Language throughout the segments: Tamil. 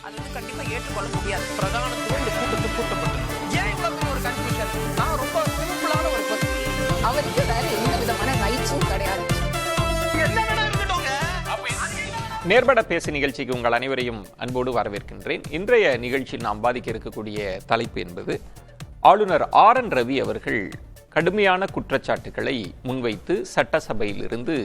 அது கண்டிப்பா ஏற்றுக்கொள்ள முடியாது. பிரதானத்துவம் இந்த கூட்டத்துக்கு கூட்டப்பட்டது. ஏன் இவ்வளவு ஒரு கன்ஃபியூஷன்? நான் ரொம்ப சிம்பிளான ஒரு கொஸ்டின். அவருக்கு வேற எந்த விதமான ரைட்ஸும் கிடையாது. நேர்பட பேசு நிகழ்ச்சிக்கு உங்கள் அனைவரையும் அன்போடு வரவேற்கின்றேன். இன்றைய நிகழ்ச்சியில் நாம் பாதிக்க இருக்கக்கூடிய தலைப்பு என்பது ஆளுநர் RN ரவி அவர்கள் கடுமையான குற்றச்சாட்டுகளை முன்வைத்து சட்டசபையிலிருந்து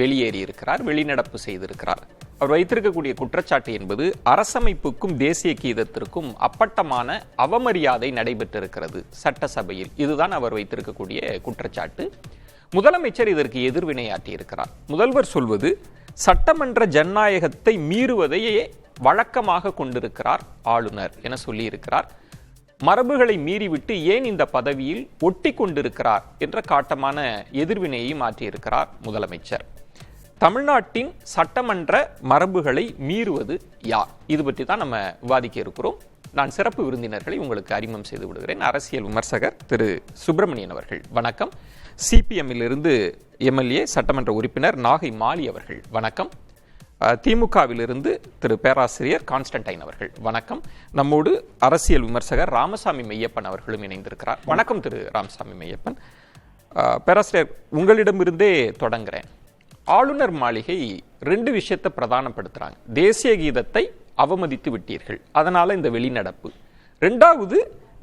வெளியேறியிருக்கிறார், வெளிநடப்பு செய்திருக்கிறார். அவர் வைத்திருக்கக்கூடிய குற்றச்சாட்டு என்பது அரசமைப்புக்கும் தேசிய கீதத்திற்கும் அப்பட்டமான அவமரியாதை நடைபெற்றிருக்கிறது சட்டசபையில். இதுதான் அவர் வைத்திருக்கக்கூடிய குற்றச்சாட்டு. முதலமைச்சர் இதற்கு எதிர்வினையாற்றியிருக்கிறார். முதல்வர் சொல்வது சட்டமன்ற ஜனநாயகத்தை மீறுவதையே வழக்கமாக கொண்டிருக்கிறார் ஆளுநர் என சொல்லியிருக்கிறார். மரபுகளை மீறிவிட்டு ஏன் இந்த பதவியில் ஒட்டி கொண்டிருக்கிறார் என்ற காட்டமான எதிர்வினையை மாற்றியிருக்கிறார் முதலமைச்சர். தமிழ்நாட்டின் சட்டமன்ற மரபுகளை மீறுவது யார்? இது பற்றி தான் நம்ம விவாதிக்க இருக்கிறோம். நான் சிறப்பு விருந்தினர்களை உங்களுக்கு அறிமுகம் செய்து விடுகிறேன். அரசியல் விமர்சகர் திரு சுப்பிரமணியன் அவர்கள், வணக்கம். CPM-இலிருந்து MLA சட்டமன்ற உறுப்பினர் நாகை மாலி அவர்கள், வணக்கம். திமுகவிலிருந்து திரு பேராசிரியர் கான்ஸ்டன்டைன் அவர்கள், வணக்கம். நம்மோடு அரசியல் விமர்சகர் ராமசாமி மெய்யப்பன் அவர்களும் இணைந்திருக்கிறார். வணக்கம் திரு ராமசாமி மெய்யப்பன். பேராசிரியர், உங்களிடமிருந்தே தொடங்குறேன். ஆளுநர் மாளிகை ரெண்டு விஷயத்தை பிரதானப்படுத்துறாங்க. தேசிய கீதத்தை அவமதித்து விட்டீர்கள், அதனால இந்த வெளிநடப்பு. ரெண்டாவது,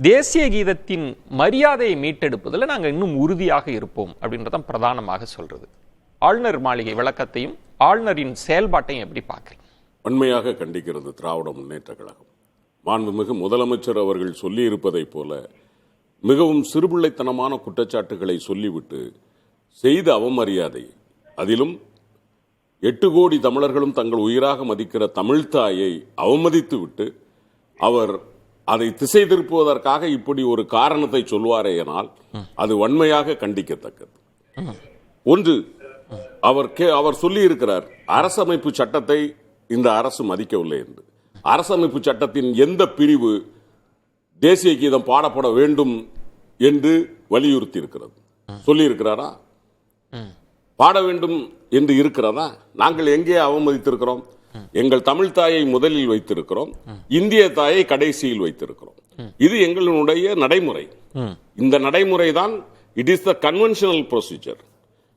தேசிய கீதத்தின் மரியாதையை மீட்டெடுப்பதில் நாங்கள் இன்னும் உறுதியாக இருப்போம் அப்படின்றதான் பிரதானமாக சொல்றது. ஆளுநர் மாளிகை விளக்கத்தையும் ஆளுநரின் செயல்பாட்டையும் எப்படி பார்க்கிறீங்க? வன்மையாக கண்டிக்கிறது திராவிட முன்னேற்ற கழகம். மாண்புமிகு முதலமைச்சர் அவர்கள் சொல்லியிருப்பதைப் போல மிகவும் சிறுபிள்ளைத்தனமான குற்றச்சாட்டுகளை சொல்லிவிட்டு செய்த அவமரியாதை, அதிலும் 8 கோடி தமிழர்களும் தங்கள் உயிராக மதிக்கிற தமிழ்த்தாயை அவமதித்து விட்டு அவர் அதை திசை திருப்புவதற்காக இப்படி ஒரு காரணத்தை சொல்வாரேயானால் அது வன்மையாக கண்டிக்கத்தக்கது. ஒன்று, அவர் சொல்லி இருக்கிறார் அரசமைப்பு சட்டத்தை இந்த அரசு மதிக்கவில்லை என்று. அரசமைப்பு சட்டத்தின் எந்த பிரிவு தேசிய கீதம் பாடப்பட வேண்டும் என்று வலியுறுத்தி இருக்கிறது? சொல்லி இருக்கிறாரா? பாட வேண்டும் என்று இருக்கிறதா? நாங்கள் எங்கே அவமதித்திருக்கிறோம்? எங்கள் தமிழ் தாயை முதலில் வைத்திருக்கிறோம், இந்திய தாயை கடைசியில் வைத்திருக்கிறோம். இது எங்களுடைய நடைமுறை. இந்த நடைமுறை தான் it is the conventional procedure.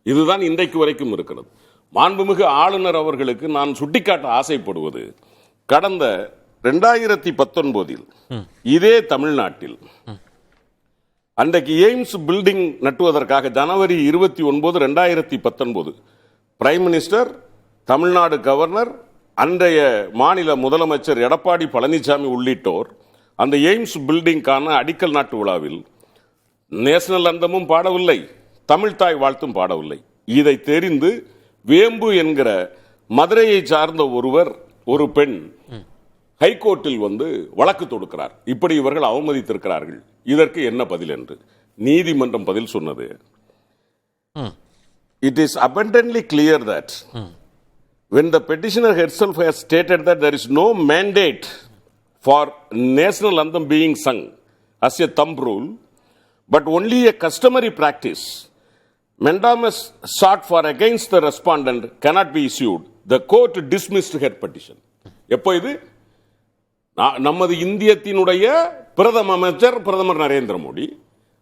இதுதான் இன்றைக்கு வரைக்கும் இருக்கிறது. மாண்புமிகு ஆளுநர் அவர்களுக்கு நான் சுட்டிக்காட்ட ஆசைப்படுவது, கடந்த 2019 இதே தமிழ்நாட்டில் அன்றைக்கு எய்ம்ஸ் பில்டிங் நட்டுவதற்காக ஜனவரி 29, 2019 பிரைம் மினிஸ்டர், தமிழ்நாடு கவர்னர், அன்றைய மாநில முதலமைச்சர் எடப்பாடி பழனிசாமி உள்ளிட்டோர் அந்த எய்ம்ஸ் பில்டிங்கான அடிக்கல் நாட்டு விழாவில் நேஷனல் அந்தமும் பாடவில்லை, தமிழ்தாய் வாழ்த்தும் பாடவில்லை. இதை தெரிந்து வேம்பு என்கிற மதுரையை சார்ந்த ஒரு பெண் ஹைகோர்ட்டில் வந்து வழக்கு தொடுக்கிறார். இப்படி இவர்கள் அவமதித்திருக்கிறார்கள், இதற்கு என்ன பதில் என்று நீதிமன்றம் பதில் சொன்னது, it is abundantly clear that when the petitioner herself has stated that there is no mandate for national anthem being sung as a thumb rule, but only a customary practice, mandamus sought for against the respondent cannot be issued. The court dismissed her petition. எப்போ இது? நமது இந்தியத்தினுடைய பிரதமர் நரேந்திர மோடி,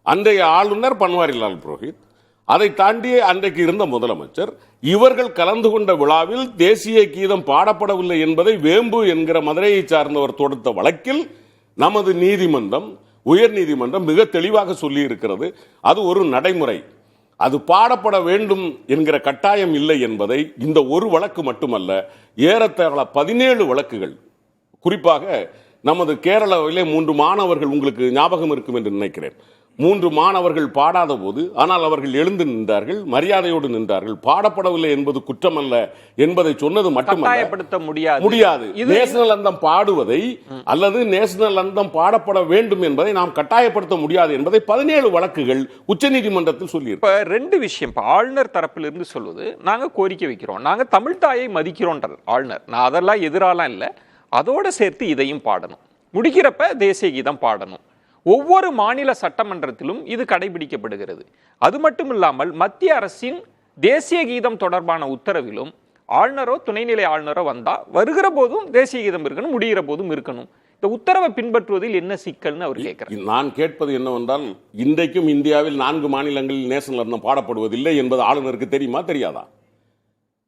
அன்றைய ஆளுநர் பன்வாரிலால் புரோஹித், அதை தாண்டி அன்றைக்கு இருந்த முதலமைச்சர், இவர்கள் கலந்து கொண்ட விழாவில் தேசிய கீதம் பாடப்படவில்லை என்பதை வேம்பு என்கிற மதுரையை சார்ந்தவர் தொடுத்த வழக்கில் நமது நீதிமன்றம், உயர் நீதிமன்றம் மிக தெளிவாக சொல்லி இருக்கிறது. அது ஒரு நடைமுறை, அது பாடப்பட வேண்டும் என்கிற கட்டாயம் இல்லை என்பதை இந்த ஒரு வழக்கு மட்டுமல்ல, ஏறத்தாழ 17 வழக்குகள், குறிப்பாக நமது கேரளாவிலே 3 மாணவர்கள், உங்களுக்கு ஞாபகம் இருக்கும் என்று நினைக்கிறேன், 3 மாணவர்கள் பாடாத போது, ஆனால் அவர்கள் எழுந்து நின்றார்கள், மரியாதையோடு நின்றார்கள். பாடப்படவில்லை என்பது குற்றமல்ல என்பதை சொன்னது மட்டுமல்ல, முடியாது. நேஷனல் அந்தம் பாடுவதை அல்லது நேஷனல் அந்தம் பாடப்பட வேண்டும் என்பதை நாம் கட்டாயப்படுத்த முடியாது என்பதை 17 வழக்குகள் உச்சநீதிமன்றத்தில் சொல்லி. இப்ப 2 விஷயம். ஆளுநர் தரப்பிலிருந்து சொல்வது, நாங்க கோரிக்கை வைக்கிறோம், நாங்க தமிழ் தாயை மதிக்கிறோம் ஆளுநர். நான் அதெல்லாம் எதிராலாம் இல்லை, அதோட சேர்த்து இதையும் பாடணும், முடிக்கிறப்ப தேசிய கீதம் பாடணும். ஒவ்வொரு மாநில சட்டமன்றத்திலும் இது கடைபிடிக்கப்படுகிறது. அது மட்டும் இல்லாமல் மத்திய அரசின் தேசிய கீதம் தொடர்பான உத்தரவிலும் ஆளுநரோ துணைநிலை ஆளுநரோ வந்தா வருகிற போதும் தேசிய கீதம் இருக்கணும், முடிகிற போதும் இருக்கணும். இந்த உத்தரவை பின்பற்றுவதில் என்ன சிக்கல்னு அவர் கேட்கிறார். நான் கேட்பது என்னவென்றால், இன்றைக்கும் இந்தியாவில் 4 மாநிலங்களில் நேஷனல் அந்தம் பாடப்படுவதில்லை என்பது ஆளுநருக்கு தெரியுமா தெரியாதா?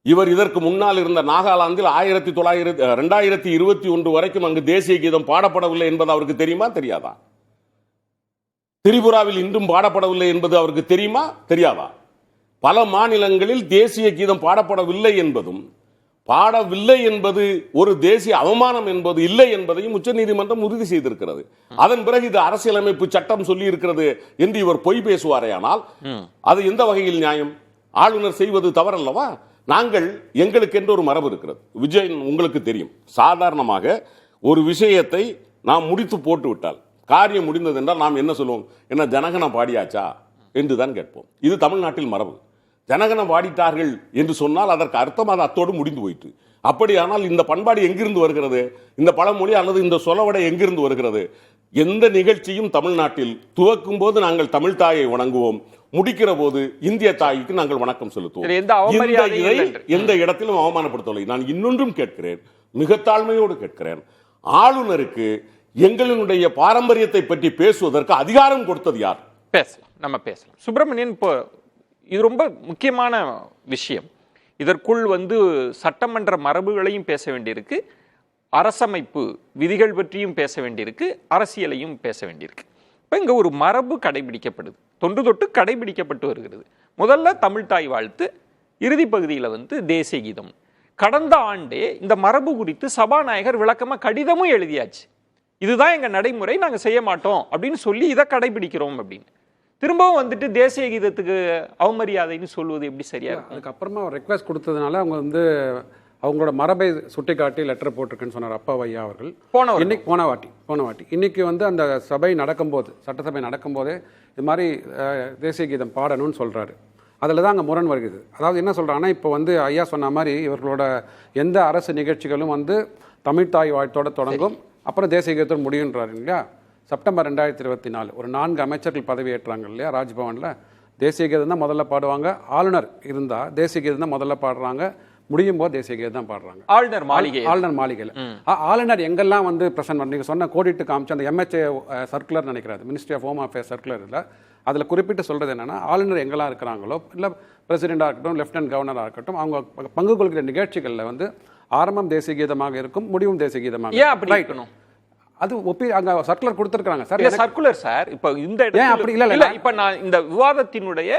இவர் இதற்கு முன்னால் இருந்த நாகாலாந்தில் 2021 வரைக்கும் அங்கு தேசிய கீதம் பாடப்படவில்லை என்பது அவருக்கு தெரியுமா தெரியாதா? திரிபுராவில் இன்றும் பாடப்படவில்லை என்பது அவருக்கு தெரியுமா தெரியாதா? பல மாநிலங்களில் தேசிய கீதம் பாடப்படவில்லை என்பதும், பாடவில்லை என்பது ஒரு தேசிய அவமானம் என்பது இல்லை என்பதையும் உச்சநீதிமன்றம் உறுதி செய்திருக்கிறது. அதன் பிறகு இது அரசியலமைப்பு சட்டம் சொல்லி இருக்கிறது என்று இவர் பொய் பேசுவாரேயானால் அது எந்த வகையில் நியாயம்? ஆளுநர் செய்வது தவறல்லவா? நாங்கள் எங்களுக்கு என்று ஒரு மரபு இருக்கிறது. விஜய், உங்களுக்கு தெரியும், சாதாரணமாக ஒரு விஷயத்தை நாம் முடித்து போட்டு விட்டால், காரியம் முடிந்தது என்றால் நாம் என்ன சொல்லுவோம்? என்ன ஜனகன பாடியாச்சா என்று தான் கேட்போம். இது தமிழ்நாட்டில் மரபு. ஜனகனம் பாடிட்டார்கள் என்று சொன்னால் அதற்கு அர்த்தம் அது அத்தோடு முடிந்து போயிட்டு. அப்படியானால் இந்த பண்பாடு எங்கிருந்து வருகிறது? இந்த பழமொழி அல்லது இந்த சொலவடை எங்கிருந்து வருகிறது? எந்த நிகழ்ச்சியும் தமிழ்நாட்டில் துவக்கும் போது நாங்கள் தமிழ் தாயை வணங்குவோம், முடிக்கிற போது இந்திய தாய்க்கு நாங்கள் வணக்கம் செலுத்துவோம். எந்த இடத்திலும் அவமானப்படுத்தவில்லை. நான் இன்னொன்றும் கேட்கிறேன், மிக தாழ்மையோடு கேட்கிறேன், ஆளுநருக்கு எங்களுடைய பாரம்பரியத்தை பற்றி பேசுவதற்கு அதிகாரம் கொடுத்தது யார்? பேசலாம், நம்ம பேசலாம். சுப்பிரமணியன், இப்போ இது ரொம்ப முக்கியமான விஷயம். இதற்குள் சட்டமன்ற மரபுகளையும் பேச வேண்டியிருக்கு, அரசமைப்பு விதிகள் பற்றியும் பேச வேண்டியிருக்கு, அரசியலையும் பேச வேண்டியிருக்கு. இப்போ இங்கே ஒரு மரபு கடைபிடிக்கப்படுது, தொன்று தொட்டு கடைபிடிக்கப்பட்டு வருகிறது. முதல்ல தமிழ்தாய் வாழ்த்து, இறுதி பகுதியில் தேசிய கீதம். கடந்த ஆண்டே இந்த மரபு குறித்து சபாநாயகர் விளக்கமாக கடிதமும் எழுதியாச்சு. இதுதான் எங்கள் நடைமுறை, நாங்கள் செய்ய மாட்டோம் அப்படின்னு சொல்லி இதை கடைபிடிக்கிறோம் அப்படின்னு. திரும்பவும் தேசிய கீதத்துக்கு அவமரியாதைன்னு சொல்வது எப்படி சரியா இருக்கும்? அதுக்கப்புறமா அவர் ரெக்வஸ்ட் கொடுத்ததுனால அவங்க அவங்களோட மரபை சுட்டிக்காட்டி லெட்டர் போட்டிருக்குன்னு சொன்னார் அப்பாவையா அவர்கள். போன வாட்டி இன்னைக்கு அந்த சபை நடக்கும்போது, சட்டசபை நடக்கும்போதே இது மாதிரி தேசிய கீதம் பாடணும்னு சொல்றாரு. அதில் தான் அங்கே முரண் வருகிறது. அதாவது என்ன சொல்கிறாங்கன்னா, இப்போ ஐயா சொன்ன மாதிரி இவர்களோட எந்த அரசு நிகழ்ச்சிகளும் தமிழ்தாய் வாழ்த்தோட தொடங்கும், அப்புறம் தேசிய கீதத்தோடு முடியுன்றாரு இல்லையா? செப்டம்பர் 2024 ஒரு 4 அமைச்சர்கள் பதவி ஏற்றாங்க இல்லையா ராஜ்பவனில். தேசிய கீதம் தான் முதல்ல பாடுவாங்க. ஆளுநர் இருந்தால் தேசிய கீதம் தான் முதல்ல பாடுறாங்க, முடியும் போது தேசிய கீதம் தான் பாடுறாங்க ஆளுநர் மாளிகையில். ஆளுநர் எங்கெல்லாம் பிரசன்ட் பண்ண, நீங்கள் சொன்ன கோடிட்டு காமிச்சு அந்த MHA சர்க்குலர் நினைக்கிறாரு, ministry of home affairs circular இல்லை, அதில் குறிப்பிட்டு சொல்கிறது என்னென்னா, ஆளுநர் எங்கெல்லாம் இருக்கிறாங்களோ, இல்லை பிரசிடெண்டாக இருக்கட்டும், லெஃப்டினன்ட் கவர்னராக இருக்கட்டும், அவங்க பங்கு கொள்கிற நிகழ்ச்சிகளில் ஆரம்பம் தேசிய கீதமாக இருக்கும், முடிவும் தேசிய கீதமாக இருக்கணும். அது அங்க சர்க்குலர் கொடுத்திருக்காங்க சார். சர்க்குலர் சார், இப்போ இந்த இடத்துல அப்படி இல்ல. இப்ப நான் இந்த விவாதத்தினுடைய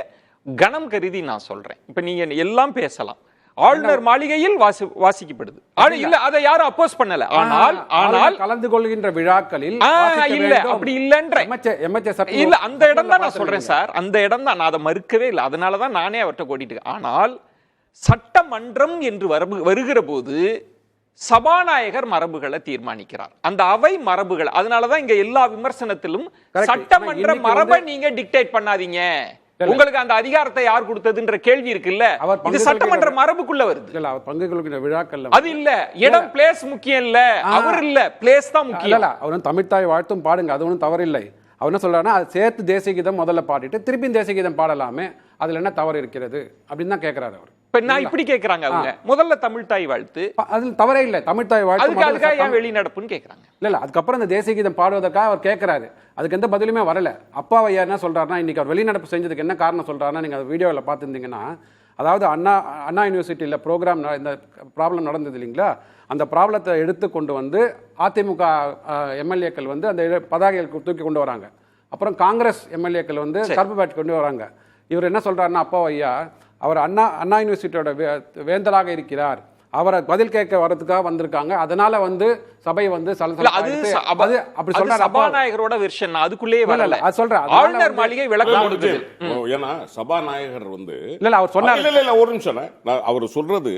கணம் கருதி நான் சொல்றேன். இப்ப நீங்க எல்லாம் பேசலாம், ஆளுநர் மாளிகையில் வாசிக்கப்படுது இல்ல, அதை யாரும் அப்போஸ் பண்ணல. ஆனால் கலந்து கொள்கின்ற விழாக்களில் இல்ல, அப்படி இல்லன்ற இல்ல, அந்த இடம் தான் நான் சொல்றேன் சார், அந்த இடம் தான் நான் அதை மறுக்கவே இல்லை. அதனாலதான் நானே அவர்கிட்ட கோடிட்டு. ஆனால் சட்டமன்றம் என்று வருகிற போது சபாநாயகர் மரபுகளை தீர்மானிக்கிறார், அந்த அவை மரபுகள். அதனாலதான் இங்க எல்லா விமர்சனத்திலும் சட்டமன்ற மரபை நீங்க டிக்டேட் பண்ணாதீங்க, உங்களுக்கு அந்த அதிகாரத்தை யார் கொடுத்ததுன்ற கேள்வி இருக்குல்ல, இது சட்டமன்ற மரபுக்குள்ள வருது. இல்ல, அவர் பங்கு கொள்கிற விழாக்கள் அது இல்ல, இடம் பிளேஸ் முக்கியம் இல்ல, அவர் இல்ல, பிளேஸ் தான் முக்கியம். அவரும் தமிழ்தாய் வாழ்த்தும் பாடுங்க, அது ஒன்றும் தவறில்லை. அவர் என்ன சொல்றாருன்னா, அது சேர்த்து தேசிய கீதம் முதல்ல பாடிட்டு திருப்பி தேசிய கீதம் பாடலாமே, அதுல என்ன தவறு இருக்கிறது அப்படின்னு தான் கேட்கிறாரு அவர். நான் இப்படி கேக்குறாங்க அவங்க, முதல்ல தமிழ்தாய் வாழ்த்து, அதுல தவறே இல்லை, தமிழ்தாய் வாழ்த்து அதுக்காக ஏன் வெளிநடப்புன்னு கேக்குறாங்க. இல்ல, அதுக்கப்புறம் இந்த தேசிய கீதம் பாடுவதற்காக அவர் கேட்கிறாரு, அதுக்கு எந்த பதிலுமே வரல. அப்பாவையா என்ன சொல்றாருன்னா, இன்னைக்கு அவர் வெளிநடப்பு செஞ்சதுக்கு என்ன காரணம் சொல்றாருன்னா, நீங்க அந்த வீடியோவில் பார்த்துருந்தீங்கன்னா, அதாவது அண்ணா யூனிவர்சிட்டியில் ப்ரோக்ராம் இந்த ப்ராப்ளம் நடந்தது இல்லைங்களா, அந்த ப்ராப்ளத்தை எடுத்து கொண்டு அதிமுக எம்எல்ஏக்கள் அந்த பதாகைகள் தூக்கி கொண்டு வராங்க. அப்புறம் காங்கிரஸ் எம்எல்ஏக்கள் கருப்பு பேட்ச் கொண்டு வராங்க. இவர் என்ன சொல்றாருன்னா, அப்பாவையா அவர் அண்ணா யூனிவர்சிட்டியோட வேந்தராக இருக்கிறார், அவரை பதில் கேட்க வரதுக்காக வந்திருக்காங்க, அதனால சபை சபாநாயகரோட வெர்ஷன் அதுக்குள்ளே வரல. அது சொல்றேன், ஆளுநர் மாளிகை விளக்கம் கொடுக்குது. ஏன்னா சபாநாயகர் இல்ல அவர் சொன்னார், இல்ல ஒரு நிமிஷம், அவர் சொல்றது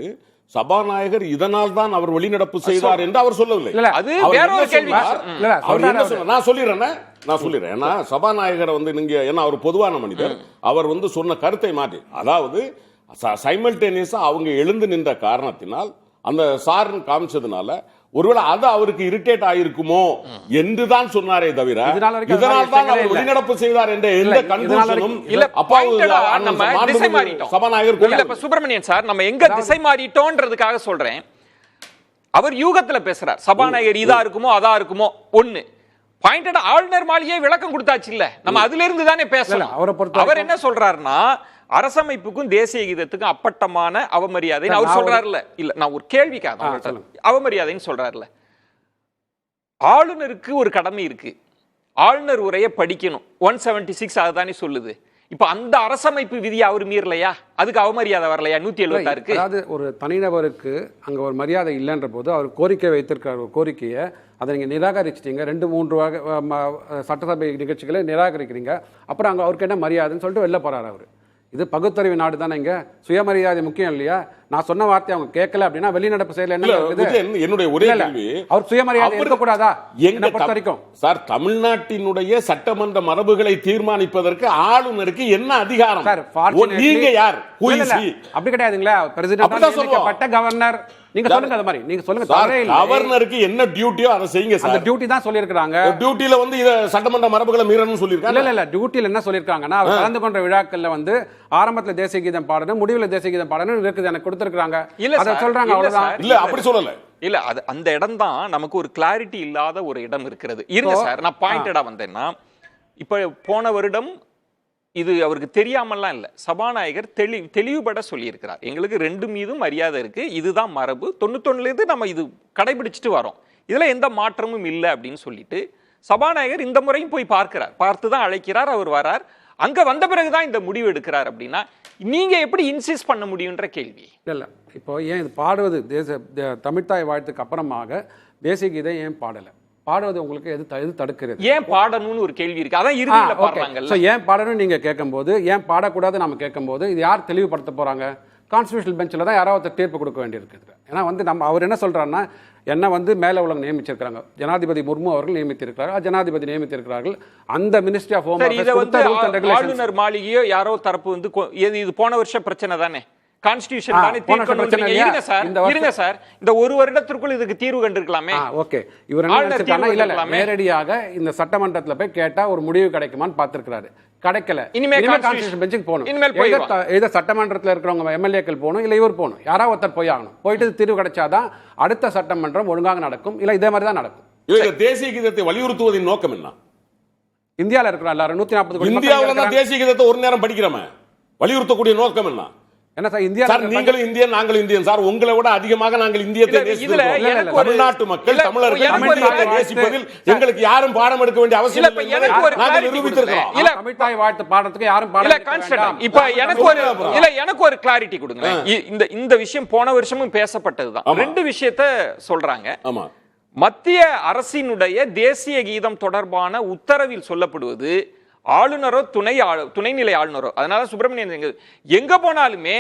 சபாநாயகர் இதனால் தான் அவர் வெளிநடப்பு செய்தார் என்று அவர் சொல்லவில்லை. அது வேற ஒரு கேள்வி. நான் சொல்லிடுறேன். ஏன்னா சபாநாயகர் நீங்க, ஏன்னா அவர் பொதுவான மனிதர், அவர் சொன்ன கருத்தை மாற்றி, அதாவது சைமல்டேனியஸா அவங்க எழுந்து நின்ற காரணத்தினால், அந்த சார்னு காமிச்சதுனால ஒருவேளை அது அவருக்கு இரிட்டேட் ஆயிருக்குமோ என்றுதான் சொன்னாரே தவிர இதனால வரைக்கும் இதனால் தான் அவர் இல்ல. வெளிநடப்பு செய்தார் என்ற எந்த கன்க்ளூஷனும் இல்ல pointed ஆ நம்ம மாண்புமிகு திசை மாறிட்டோம். சபாநாயகர் இல்ல இப்ப சுப்பிரமணியன் சார் நம்ம எங்க திசை மாறிட்டோன்றதுக்காக சொல்றேன். அவர் யூகத்துல பேசுறார். சபாநாயகர் இதா இருக்குமோ அதா இருக்குமோ ஒண்ணு. பாயிண்டட் ஆளுநர் மாளிகையை விளக்கம் கொடுத்தாச்சு இல்ல. நம்ம அதுல இருந்து தானே பேசலாம். அவரை பொறுத்த அவர் என்ன சொல்றாருன்னா அரசமைப்புக்கும் தேசிய கீதத்துக்கும் அப்பட்டமான அவமரியாதை அவர் சொல்றாருல்ல. இல்ல நான் ஒரு கேள்விக்காக அவமரியாதைன்னு சொல்றாருல்ல. ஆளுநருக்கு ஒரு கடமை இருக்கு. ஆளுநர் உரையை படிக்கணும். 176 அதுதானே சொல்லுது. இப்ப அந்த அரசமைப்பு விதியை அவர் மீறலையா? அதுக்கு அவமரியாதை வரலையா? 176க்கு. அதாவது ஒரு தனிநபருக்கு அங்க ஒரு மரியாதை இல்லைன்ற போது அவர் கோரிக்கை வைத்திருக்கிற ஒரு கோரிக்கையை அதை நீங்க நிராகரிச்சிட்டீங்க. 2-3 வகை சட்டசபை நிகழ்ச்சிகளை நிராகரிக்கிறீங்க. அப்புறம் அங்க அவருக்கு என்ன மரியாதைன்னு சொல்லிட்டு வெளில போறாரு அவரு. இது பகுத்தறிவு நாடு தானே. இங்க சுயமரியாதை முக்கியம் இல்லையா? நான் சொன்ன வார்த்தை அவங்க கேட்கல அப்படின்னா வெளிநடப்பு செயல் என்ன இருக்குது? என்னுடைய ஒரே கேள்வி, அவர் சுயமரியாதை இருக்கக்கூடாதா? என்ன பொறுத்த வரைக்கும் சார் தமிழ்நாட்டினுடைய சட்டமன்ற மரபுகளை தீர்மானிப்பதற்கு ஆளுநருக்கு என்ன அதிகாரம்? சார் நீங்க யார்? அப்படி கிடையாதுங்களா? பிரசிடென்ட் கவர்னர் நீங்க சொல்லுங்க. அது மாதிரி நீங்க சொல்லுங்க. கவர்னருக்கு என்ன டியூட்டியோ அதை செய்யுங்க சார். அந்த டியூட்டி தான் சொல்லியிருக்காங்க. டியூட்டில வந்து இத சட்டமன்ற மரபுகளை மீறணும்னு சொல்லியிருக்காங்க. இல்ல டியூட்டில என்ன சொல்லியிருக்காங்கன்னா அவர் கலந்து கொண்ட விழாக்கள்ல வந்து ஆரம்பத்துல தேசிய கீதம் பாடணும், முடிவுல தேசிய கீதம் பாடணும் இருக்குது எனக்கு கொடுத்திருக்காங்க. அதை சொல்றாங்க. அவ்வளவுதான். இல்ல அப்படி சொல்லல. இல்ல அது அந்த இடம் தான் நமக்கு ஒரு கிளாரிட்டி இல்லாத ஒரு இடம் இருக்கிறது. இருங்க சார், நான் பாயிண்டடா வந்தேன்னா இப்ப போன வருடம் இது அவருக்கு தெரியாமல்லாம் இல்ல. சபாநாயகர் தெளிவுபட சொல்லியிருக்கிறார். எங்களுக்கு 2 மீதும் மரியாதை இருக்கு. இதுதான் மரபு. 91ல இருந்து நம்ம இது கடைபிடிச்சிட்டு வரோம். இதுல எந்த மாற்றமும் இல்லை அப்படின்னு சொல்லிட்டு சபாநாயகர் இந்த முறையும் போய் பார்க்கிறார். பார்த்து தான் அழைக்கிறார். அவர் வரார். அங்க வந்த பிறகுதான் இந்த முடிவு எடுக்கிறார். அப்படின்னா நீங்க எப்படி இன்சிஸ்ட் பண்ண முடியும்ன்ற கேள்வி. இல்ல இப்போ ஏன் இது பாடுவது தமிழ்த்தாய் வாழ்த்துக்கு அப்புறமாக தேசிய கீதம் ஏன் பாடல? பாடுவது உங்களுக்கு எது தடுக்கிறது? ஏன் பாடணும்னு ஒரு கேள்வி இருக்கு. அதான் இறுதியில பாடுறாங்கல்ல. ஏன் பாடணும்னு நீங்க கேட்கும்போது, ஏன் பாடக்கூடாது நம்ம கேட்கும்போது இது யார் தெளிவுபடுத்த போறாங்க? கான்ஸ்டிடியூஷனல் பெஞ்சில் தான் யாராவது தீர்ப்பு கொடுக்க வேண்டியிருக்குது. ஏன்னா வந்து அவர் என்ன சொல்றாருன்னா, என்ன வந்து மேல உலகம் நியமிச்சிருக்காங்க. ஜனாதிபதி முர்மு அவர்கள் நியமித்திருக்கிறார்கள். ஜனாதிபதி நியமித்திருக்கிறார்கள். அந்த மினிஸ்ட்ரி ஆஃப் ஹோம் அஃபேர்ஸ் ஆளுநர் மாளிகையோ யாரோ தரப்பு வந்து இது போன வருஷம் பிரச்சனை தானே. கான்ஸ்டிடியூஷன் தானே தீர்க்கணும். இருங்க சார், இந்த ஒரு வருடத்திற்குள் இதுக்கு தீர்வு கண்டிருக்கலாமே. ஓகே, இவர் என்ன நினைச்சிருக்காங்க? இல்ல நேரடியாக இந்த சட்டமன்றத்துல போய் கேட்டா ஒரு முடிவு கிடைக்குமான்னு பார்த்திருக்கிறாரு. கிடைக்கல. இனிமே கான்ஸ்டிடியூஷன் பெஞ்சுக்கு போகணும். இதை சட்டமன்றத்தில் இருக்கிறவங்க எம்எல்ஏக்கள் போகணும், இல்ல இவர் போகணும். யாராவது ஒருத்தர் போய் ஆகணும். போயிட்டு தீர்வு கிடைச்சாதான் அடுத்த சட்டமன்றம் ஒழுங்காக நடக்கும். இல்ல இதே மாதிரி தான் நடக்கும். தேசிய கீதத்தை வலியுறுத்துவதின் நோக்கம் என்ன? இந்தியாவில் இருக்கிற எல்லாரும் 140 கோடி இந்தியாவில் தான் தேசிய கீதத்தை ஒரு நேரம் படிக்கிறோமே. வலியுறுத்தக்கூடிய நோக்கம் என்ன? என்ன சார், இந்தியா நீங்களும் இந்தியன் நாங்களும் இந்தியன் சார். உங்களை விட அதிகமாக நாங்கள் இந்தியத்தை நேசிக்கிறோம். தமிழ்நாட்டு மக்கள் தமிழர்கள் தமிழ்நாட்டை நேசிப்பதில் எங்களுக்கு யாரும் பாடம் எடுக்க வேண்டிய அவசியம் இல்லை. நாங்கள் நிரூபித்திருக்கிறோம். தமிழ்த்தாய் வாழ்த்து பாடத்துக்கு யாரும் பாடம் இப்ப எனக்கு ஒரு கிளாரிட்டி கொடுங்க. இந்த விஷயம் போன வருஷமும் பேசப்பட்டதுதான். 2 விஷயத்தை சொல்றாங்க. ஆமா, மத்திய அரசினுடைய தேசிய கீதம் தொடர்பான உத்தரவில் சொல்லப்படுவது ஆளுநரோ துணைநிலை ஆளுநரோ. அதனால சுப்பிரமணியன் எங்க போனாலுமே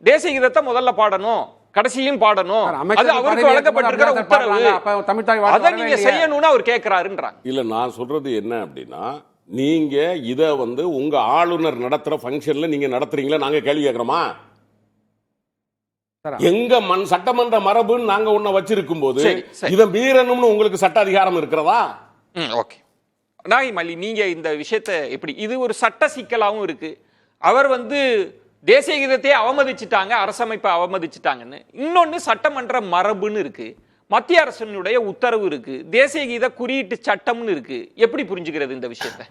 தேசிய கீதத்தை முதல்ல பாடணும், கடைசியிலும் பாடணும். அது அவருக்கு வழங்கப்பட்டிருக்கிற உத்தரவு. அதை நீங்க செய்யணும்னு அவர் கேட்கிறாருன்றாங்க. இல்ல நான் சொல்றது என்ன அப்படின்னா, நீங்க இத வந்து உங்க ஆளுநர் நடத்துற ஃபங்க்ஷன்ல நீங்க நடத்துறீங்களா? நாங்க கேள்வி கேட்கிறோமா? எங்க சட்டமன்ற மரபுன்னு நாங்க ஒண்ண வச்சிருக்கும் போது இதை மீறணும்னு உங்களுக்கு சட்ட அதிகாரம் இருக்கிறதா? ஓகே நாகிமல்லி, நீங்க இந்த விஷயத்தை எப்படி, இது ஒரு சட்ட சிக்கலாவும் இருக்கு. அவர் வந்து தேசிய கீதத்தையே அவமதிச்சுட்டாங்க, அரசமைப்பை அவமதிச்சுட்டாங்கன்னு. இன்னொன்னு சட்டமன்ற மரபுன்னு இருக்கு, மத்திய அரசினுடைய உத்தரவு இருக்கு, தேசிய கீத குறியீட்டு சட்டம்னு இருக்கு. எப்படி புரிஞ்சுக்கிறது இந்த விஷயத்தை?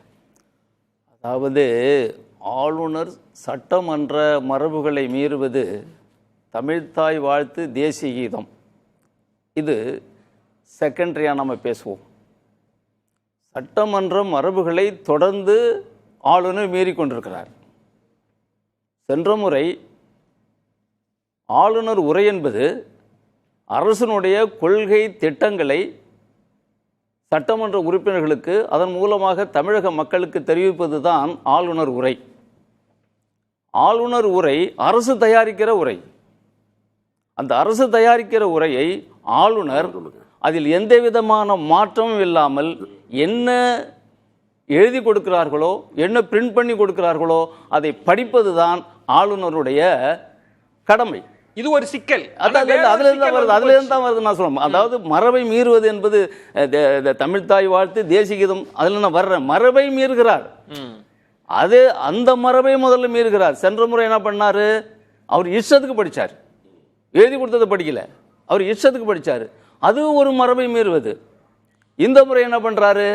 அதாவது ஆளுநர் சட்டமன்ற மரபுகளை மீறுவது தமிழ்த்தாய் வாழ்த்து தேசிய கீதம், இது செகண்டரியாக நம்ம பேசுவோம். சட்டமன்ற மரபுகளை தொடர்ந்து ஆளுநர் மீறிக்கொண்டிருக்கிறார். சென்ற முறை ஆளுநர் உரை என்பது அரசினுடைய கொள்கை திட்டங்களை சட்டமன்ற உறுப்பினர்களுக்கு அதன் மூலமாக தமிழக மக்களுக்கு தெரிவிப்பது தான் ஆளுநர் உரை. ஆளுநர் உரை அரசு தயாரிக்கிற உரை. அந்த அரசு தயாரிக்கிற உரையை ஆளுநர் அதில் எந்த விதமான மாற்றமும் இல்லாமல் என்ன எழுதி கொடுக்கிறார்களோ, என்ன பிரிண்ட் பண்ணி கொடுக்கிறார்களோ அதை படிப்பது தான் ஆளுநருடைய கடமை. இது ஒரு சிக்கல். அதுல இருந்து தான் வருது நான் சொல்றேன். அதாவது மரபை மீறுவது என்பது தமிழ்த்தாய் வாழ்த்து, தேசிய கீதம், அதுல நான் வர்றேன். மரபை மீறுகிறார், அது அந்த மரபை முதல்ல மீறுகிறார். சென்ற முறை என்ன பண்ணாரு, அவர் இஷ்டத்துக்கு படிச்சார், எழுதி கொடுத்ததை படிக்கல, அவர் இஷ்டத்துக்கு படிச்சாரு, அது ஒரு மரபை மீறுவது. இந்த முறை என்ன பண்றாரு,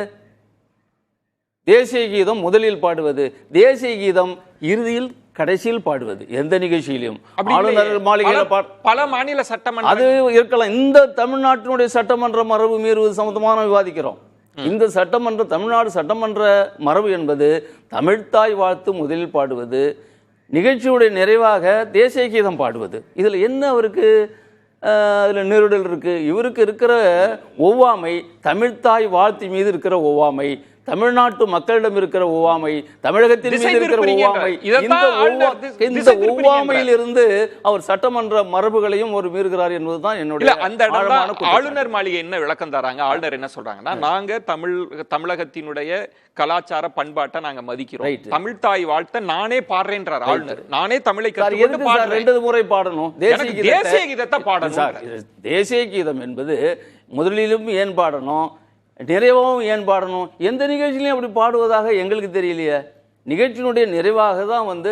தேசிய கீதம் முதலில் பாடுவது, தேசிய கீதம் இறுதியில் கடைசியில் பாடுவது. எந்த நிகழ்ச்சியிலும் ஆளுநர் மாளிகையில பல மாநில சட்டமன்ற அது இருக்கலாம். இந்த தமிழ்நாட்டினுடைய சட்டமன்ற மரபு மீறுவது சம்பந்தமாக விவாதிக்கிறோம். இந்த சட்டமன்ற தமிழ்நாடு சட்டமன்ற மரபு என்பது தமிழ்த்தாய் வாழ்த்து முதலில் பாடுவது, நிகழ்ச்சியுடைய நிறைவாக தேசிய கீதம் பாடுவது. இதுல என்ன அவருக்கு அதில் நெருடல் இருக்கு? இவருக்கு இருக்கிற ஒவ்வாமை, தமிழ்த்தாய் வாழ்த்து மீது இருக்கிற ஒவ்வாமை, தமிழ்நாட்டு மக்களிடம் இருக்கிற ஒவ்வாமை, தமிழகத்தின் மீது இருக்கிற ஒவ்வாமை, இந்த ஒவ்வாமையில் இருந்து அவர் சட்டமன்ற மரபுகளையும் ஒரு மீறுகிறார் என்பதுதான் என்னுடைய அந்த ஆளுநர் மாளிகை என்ன விளக்கம் தராங்க. ஆளுநர் என்ன சொல்றாங்கன்னா, நாங்க தமிழகத்தினுடைய கலாச்சார பண்பாட்டை நாங்க மதிக்கிறோம், தமிழ்த்தாய் வாழ்த்த நானே பாடுறேன்றார் ஆளுநர். நானே தமிழை ரெண்டு முறை பாடணும், தேசிய கீதத்தை பாடணும். தேசிய கீதம் என்பது முதலிலும் ஏன் பாடணும், நிறைவாகவும் ஏன் பாடணும்? எந்த நிகழ்ச்சியிலையும் அப்படி பாடுவதாக எங்களுக்கு தெரியலையே. நிகழ்ச்சியினுடைய நிறைவாக தான்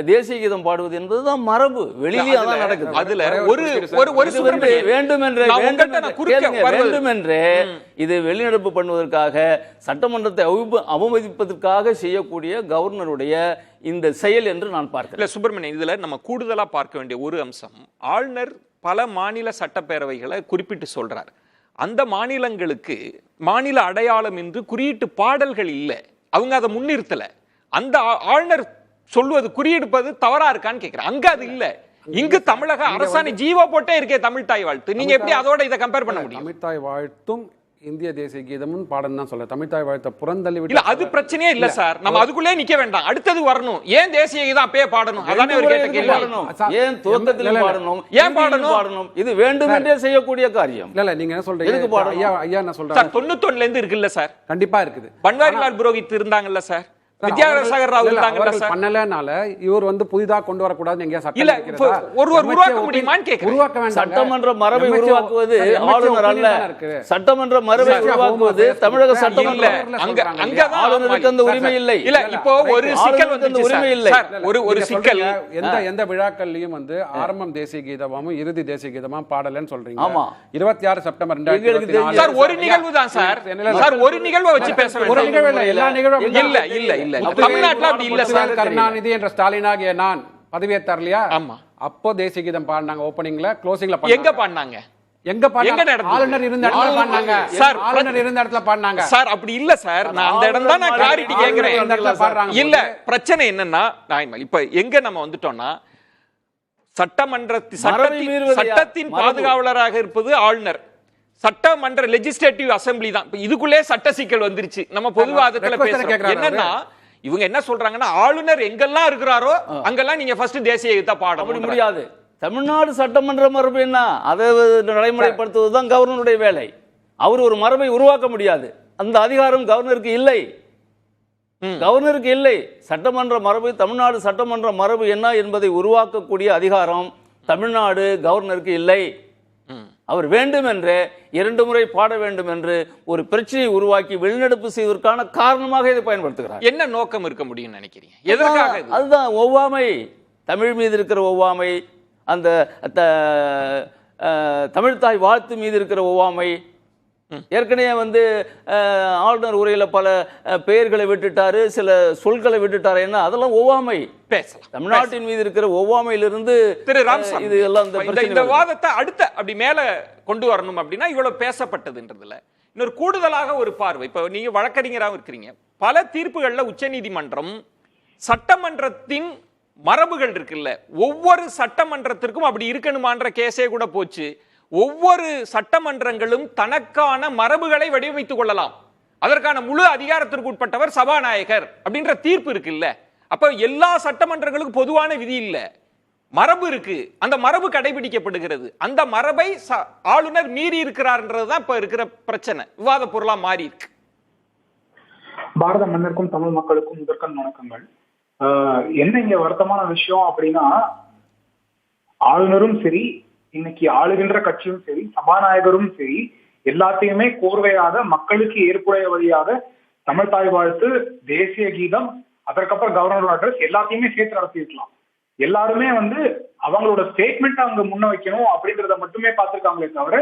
தேசிய கீதம் பாடுவது என்பதுதான் மரபு, வெளியிலே அதான் நடக்குது. அதுல வேண்டுமென்றே இது வெளிநடப்பு பண்ணுவதற்காக, சட்டமன்றத்தை அவமதிப்பதற்காக செய்யக்கூடிய கவர்னருடைய இந்த செயல் என்று நான் பார்க்கிறேன். சுப்பிரமணியன், இதுல நம்ம கூடுதலா பார்க்க வேண்டிய ஒரு அம்சம், ஆளுநர் பல மாநில சட்டப்பேரவைகளை குறிப்பிட்டு சொல்றார். அந்த மாநிலங்களுக்கு மாநில அடையாளம் என்று குறியீட்டு பாடல்கள் இல்லை, அவங்க அதை முன்னிறுத்தல. அந்த ஆளுநர் சொல்வது குறியீடுப்பது தவறா இருக்கான்னு கேட்கிறேன். அங்க அது இல்ல. இங்கு தமிழக அரசாணை ஜீவோ போட்டே இருக்கே தமிழ்த்தாய் வாழ்த்து. நீங்க எப்படி அதோட இதை கம்பேர் பண்ண முடியும்? தமிழ்த்தாய் வாழ்த்தும் இந்திய தேசிய கீதமும் பாடம் தான் சொல்ல. தமிழ்த்தாய் வாழ்த்த புறந்தள்ளி இல்ல, அது பிரச்சனையே இல்ல சார். நம்ம அதுக்குள்ளே நிக்க வேண்டாம், அடுத்தது வரணும். ஏன் தேசிய கீதம் அப்பயே பாடணும்? அதானே அவர் கேட்ட கேள்வி. ஏன் துவக்கத்தில் பாடணும், ஏன் பாடணும்? இது வேண்டும் என்றே செய்யக்கூடிய காரியம். இல்ல நீங்க என்ன சொல்றீங்க? ஐயா என்ன சொல்றாங்க? 91ல இருந்து இருக்குல்ல சார்? கண்டிப்பா இருக்குது. பன்வாரிலால் புரோஹித் இருந்தாங்கல்ல சார், வித்யாசாகர் ராவ் இருந்தாங்கல்ல சார். பண்ணலனால இவர் புதிதா கொண்டு வரக்கூடாது எங்க சட்டம் இல்ல, ஒருவர் உருவாக்க முடியுமான்னு கேக்குறேன். உருவாக்க வேண்டாம். சட்டமன்ற மரபை உருவாக்குவது ஆளுநர் அல்ல, சட்டமன்ற மரபை உருவாக்குவது தமிழக சட்டமன்ற. அங்கதான் ஆளுநருக்கு அந்த உரிமை இல்லை. இல்ல, இப்போ ஒரு சிக்கல் வந்து உரிமை இல்லை. ஒரு சிக்கல், எந்த விழாக்கள்லயும் ஆரம்பம் தேசிய கீதமும் இறுதி தேசிய கீதமும் பாடலன்னு சொல்றீங்க. ஆமா, 26 செப்டம்பர் 2024 சார் ஒரு நிகழ்வு தான் சார். சார் ஒரு நிகழ்வை வச்சு பேச வேண்டாம். ஒரு நிகழ்வு இல்ல, எல்லா நிகழ்வும் இல்ல. தமிழ்நாட்டுல அப்படி இல்ல சார். கருணாநிதி என்ற ஸ்டாலினாகிய நான் பதவியேற்றார் இல்லையா? ஆமா. அப்போ தேசிய கீதம் பாடினாங்க, ஓபனிங்ல, க்ளோசிங்ல எங்க பாடினாங்க? ஆளுநர் இருந்த இடத்துல பாடினாங்க சார். ஆளுநர் இருந்த இடத்துல பாடினாங்க சார். அப்படி இல்ல சார், நான் அந்த இடம் தான் நான் கிளாரிட்டி கேக்குறேன். இல்ல, பிரச்சனை என்னன்னா, இப்ப எங்க நம்ம வந்துட்டோம்னா, சட்டத்தின் பாதுகாவலராக இருப்பது ஆளுநர், சட்டமன்ற லெஜிஸ்லேட்டிவ் அசெம்பிளி தான். இதுக்குள்ளே சட்ட சிக்கல் வந்துருச்சு. நம்ம பொதுவாதத்துல பேசுறோம். என்னன்னா, இவங்க என்ன சொல்றாங்கன்னா, ஆளுநர் எங்கெல்லாம் இருக்கிறாரோ அங்கெல்லாம் நீங்க ஃபர்ஸ்ட் தேசிய கீதத்தை பாட முடியாது. தமிழ்நாடு சட்டமன்ற மரபு என்ன, அதை நடைமுறைப்படுத்துவதுதான் கவர்னருடைய வேலை. அவர் ஒரு மரபை உருவாக்க முடியாது, அந்த அதிகாரம் கவர்னருக்கு இல்லை. கவர்னருக்கு இல்லை. சட்டமன்ற மரபு, தமிழ்நாடு சட்டமன்ற மரபு என்ன என்பதை உருவாக்கக்கூடிய அதிகாரம் தமிழ்நாடு கவர்னருக்கு இல்லை. அவர் வேண்டும் என்று 2 முறை பாட வேண்டும் என்று ஒரு பிரச்சனையை உருவாக்கி வெளிநடப்பு செய்வதற்கான காரணமாக இதை பயன்படுத்துகிறார். என்ன நோக்கம் இருக்க முடியும் நினைக்கிறீங்க? எதற்காக? அதுதான் ஒவ்வாமை, தமிழ் மீது இருக்கிற ஒவ்வாமை, அந்த தமிழ்த்தாய் வாழ்த்து மீது இருக்கிற ஒவ்வாமை. ஏற்கனவே ஆளுநர் உரையில பல பெயர்களை விட்டுட்டாரு, சில சொல்களை விட்டுட்டாரு. என்ன அதெல்லாம் ஒவ்வாமை. பேசலாம். தமிழ்நாட்டின் மீது இருக்கிற ஒவ்வாமையிலிருந்து திரு ராமசாமி, இது எல்லாம் இந்த வாதத்தை அடுத்த அப்படி மேல கொண்டு வரணும் அப்படின்னா இவ்வளவு பேசப்பட்டதுன்றதுல இன்னொரு கூடுதலாக ஒரு பார்வை. இப்ப நீங்க வழக்கறிஞராகவும் இருக்கிறீங்க, பல தீர்ப்புகள்ல உச்சநீதிமன்றம் சட்டமன்றத்தின் மரபுகள் இருக்குல்ல, ஒவ்வொரு சட்டமன்றத்திற்கும் அப்படி இருக்கணுமான்ற கேஸே கூட போச்சு. ஒவ்வொரு சட்டமன்றங்களும் தனக்கான மரபுகளை வடிவமைத்துக் கொள்ளலாம், அதற்கான முழு அதிகாரத்திற்கு உட்பட்டவர் சபாநாயகர் அப்படின்ற தீர்ப்பு இருக்குல்ல. அப்ப எல்லா சட்டமன்றங்களுக்கும் பொதுவான விதி இல்ல, மரபு இருக்கு. அந்த மரபு கடைபிடிக்கப்படுகிறது. அந்த மரபை ஆளுநர் மீறி இருக்கிறார்ன்றதுதான் இப்ப இருக்கிற பிரச்சனை, விவாத பொருளா மாறி இருக்கு. பாரத மன்னருக்கும் தமிழ் மக்களுக்கும் முதற்கண் வணக்கங்கள். என்ன இங்க வருத்தமான விஷயம் அப்படின்னா, ஆளுநரும் சரி, இன்னைக்கு ஆளுகின்ற கட்சியும் சரி, சபாநாயகரும் சரி, எல்லாத்தையுமே கோர்வையாக மக்களுக்கு ஏற்புடைய வழியாக தமிழ் தாய் வாழ்த்து, தேசிய கீதம், அதற்கப்புறம் கவர்னர் அட்ரஸ் எல்லாத்தையுமே சேர்த்து நடத்திருக்கலாம். எல்லாருமே வந்து அவங்களோட ஸ்டேட்மெண்ட் அவங்க முன்ன வைக்கணும் அப்படின்றத மட்டுமே பார்த்திருக்காங்களே தவிர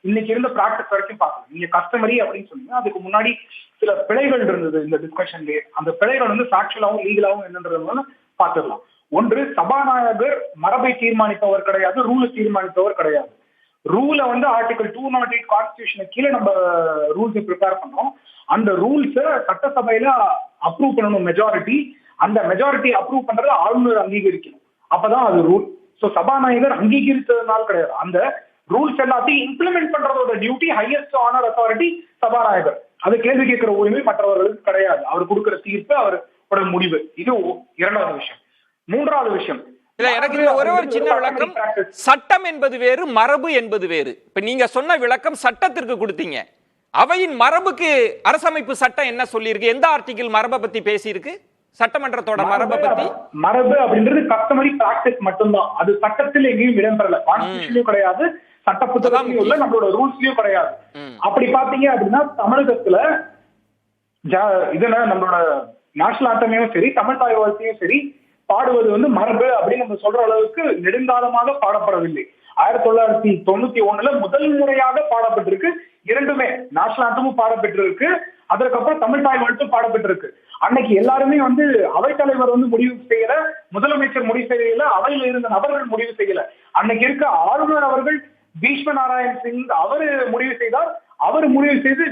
இன்னைக்கு இருந்த பிராக்டிஸ் வரைக்கும் பார்க்கணும். நீங்க கஸ்டமரி அப்படின்னு சொன்னீங்க, அதுக்கு முன்னாடி சில பிழைகள் இருந்தது இந்த டிஸ்கஷன்லயே. அந்த பிழைகள் வந்து ஃபேக்சுவலாவும் லீகலாவும் என்னன்றதுனால பார்த்துடலாம். ஒன்று, சபாநாயகர் மரபை தீர்மானிப்பவர் கிடையாது, ரூலை தீர்மானிப்பவர் கிடையாது. ரூலை வந்து ஆர்டிகல் 208 கான்ஸ்டிடியூஷன் கீழே நம்ம ரூல்ஸ் ப்ரிப்பேர் பண்ணோம். அந்த ரூல்ஸை சட்டசபையில அப்ரூவ் பண்ணணும் மெஜாரிட்டி. அந்த மெஜாரிட்டி அப்ரூவ் பண்றது ஆளுநர் அங்கீகரிக்கணும். அப்பதான் அது ரூல். சோ சபாநாயகர் அங்கீகரித்ததுனால கிடையாது. அந்த ரூல்ஸ் எல்லாத்தையும் இம்ப்ளிமெண்ட் பண்றதோட டியூட்டி, ஹையஸ்ட் ஆனர் அத்தாரிட்டி சபாநாயகர். அது கேள்வி கேட்கிற உரிமை மற்றவர்களுக்கு கிடையாது. அவர் கொடுக்கிற தீர்ப்பு அவரோட முடிவு. இது இரண்டாவது விஷயம். மூன்றாவது விஷயம், எனக்கு ஒரே ஒரு சின்ன விளக்கம். சட்டம் என்பது வேறு, மரபு என்பது வேறு. இப்ப நீங்க சொன்ன விளக்கம் சட்டத்திற்கு கொடுத்தீங்க. அவையின் மரபுக்கு அரசமைப்பு சட்டம் என்ன சொல்லியிருக்கு? எந்த ஆர்டிகிள் மரபை பத்தி பேசியிருக்கு? சட்டமன்றத்தோட மரபை பத்தி? மரபு அப்படின்றது கஸ்டமரி பிராக்டிஸ் மட்டும்தான். அது சட்டத்தில் எங்கேயும் இடம்பெறல. கான்ஸ்டிடியூஷன்லயும் கிடையாது, சட்ட புத்தகத்திலும் இல்ல, நம்மளோட ரூல்ஸ்லயும் கிடையாது. அப்படி பாத்தீங்க அப்படின்னா தமிழகத்துல இதுல நம்மளோட நேஷனல் ஆண்டமையும் சரி, தமிழ் தாய் வாழ்த்தையும் சரி பாடுவது வந்து மரபு அப்படின்னு நம்ம சொல்ற அளவுக்கு நெடுங்காலமாக பாடப்படவில்லை. 1991 முதல் முறையாக பாடப்பட்டிருக்கு. இரண்டுமே, நேஷனல் ஆண்டமும் பாடப்பட்டிருக்கு, அதற்கப்புறம் தமிழ் தாய் வாழ்த்தும் பாடப்பட்டிருக்கு. அன்னைக்கு எல்லாருமே வந்து அவைத்தலைவர் வந்து முடிவு செய்யல, முதலமைச்சர் முடிவு செய்யல, அவையில் இருந்த நபர்கள் முடிவு செய்யல. அன்னைக்கு இருக்க ஆளுநர் அவர்கள் பீஷ்ம நாராயண் சிங் அவரு முடிவு செய்தார். அவர் முடிவு செய்து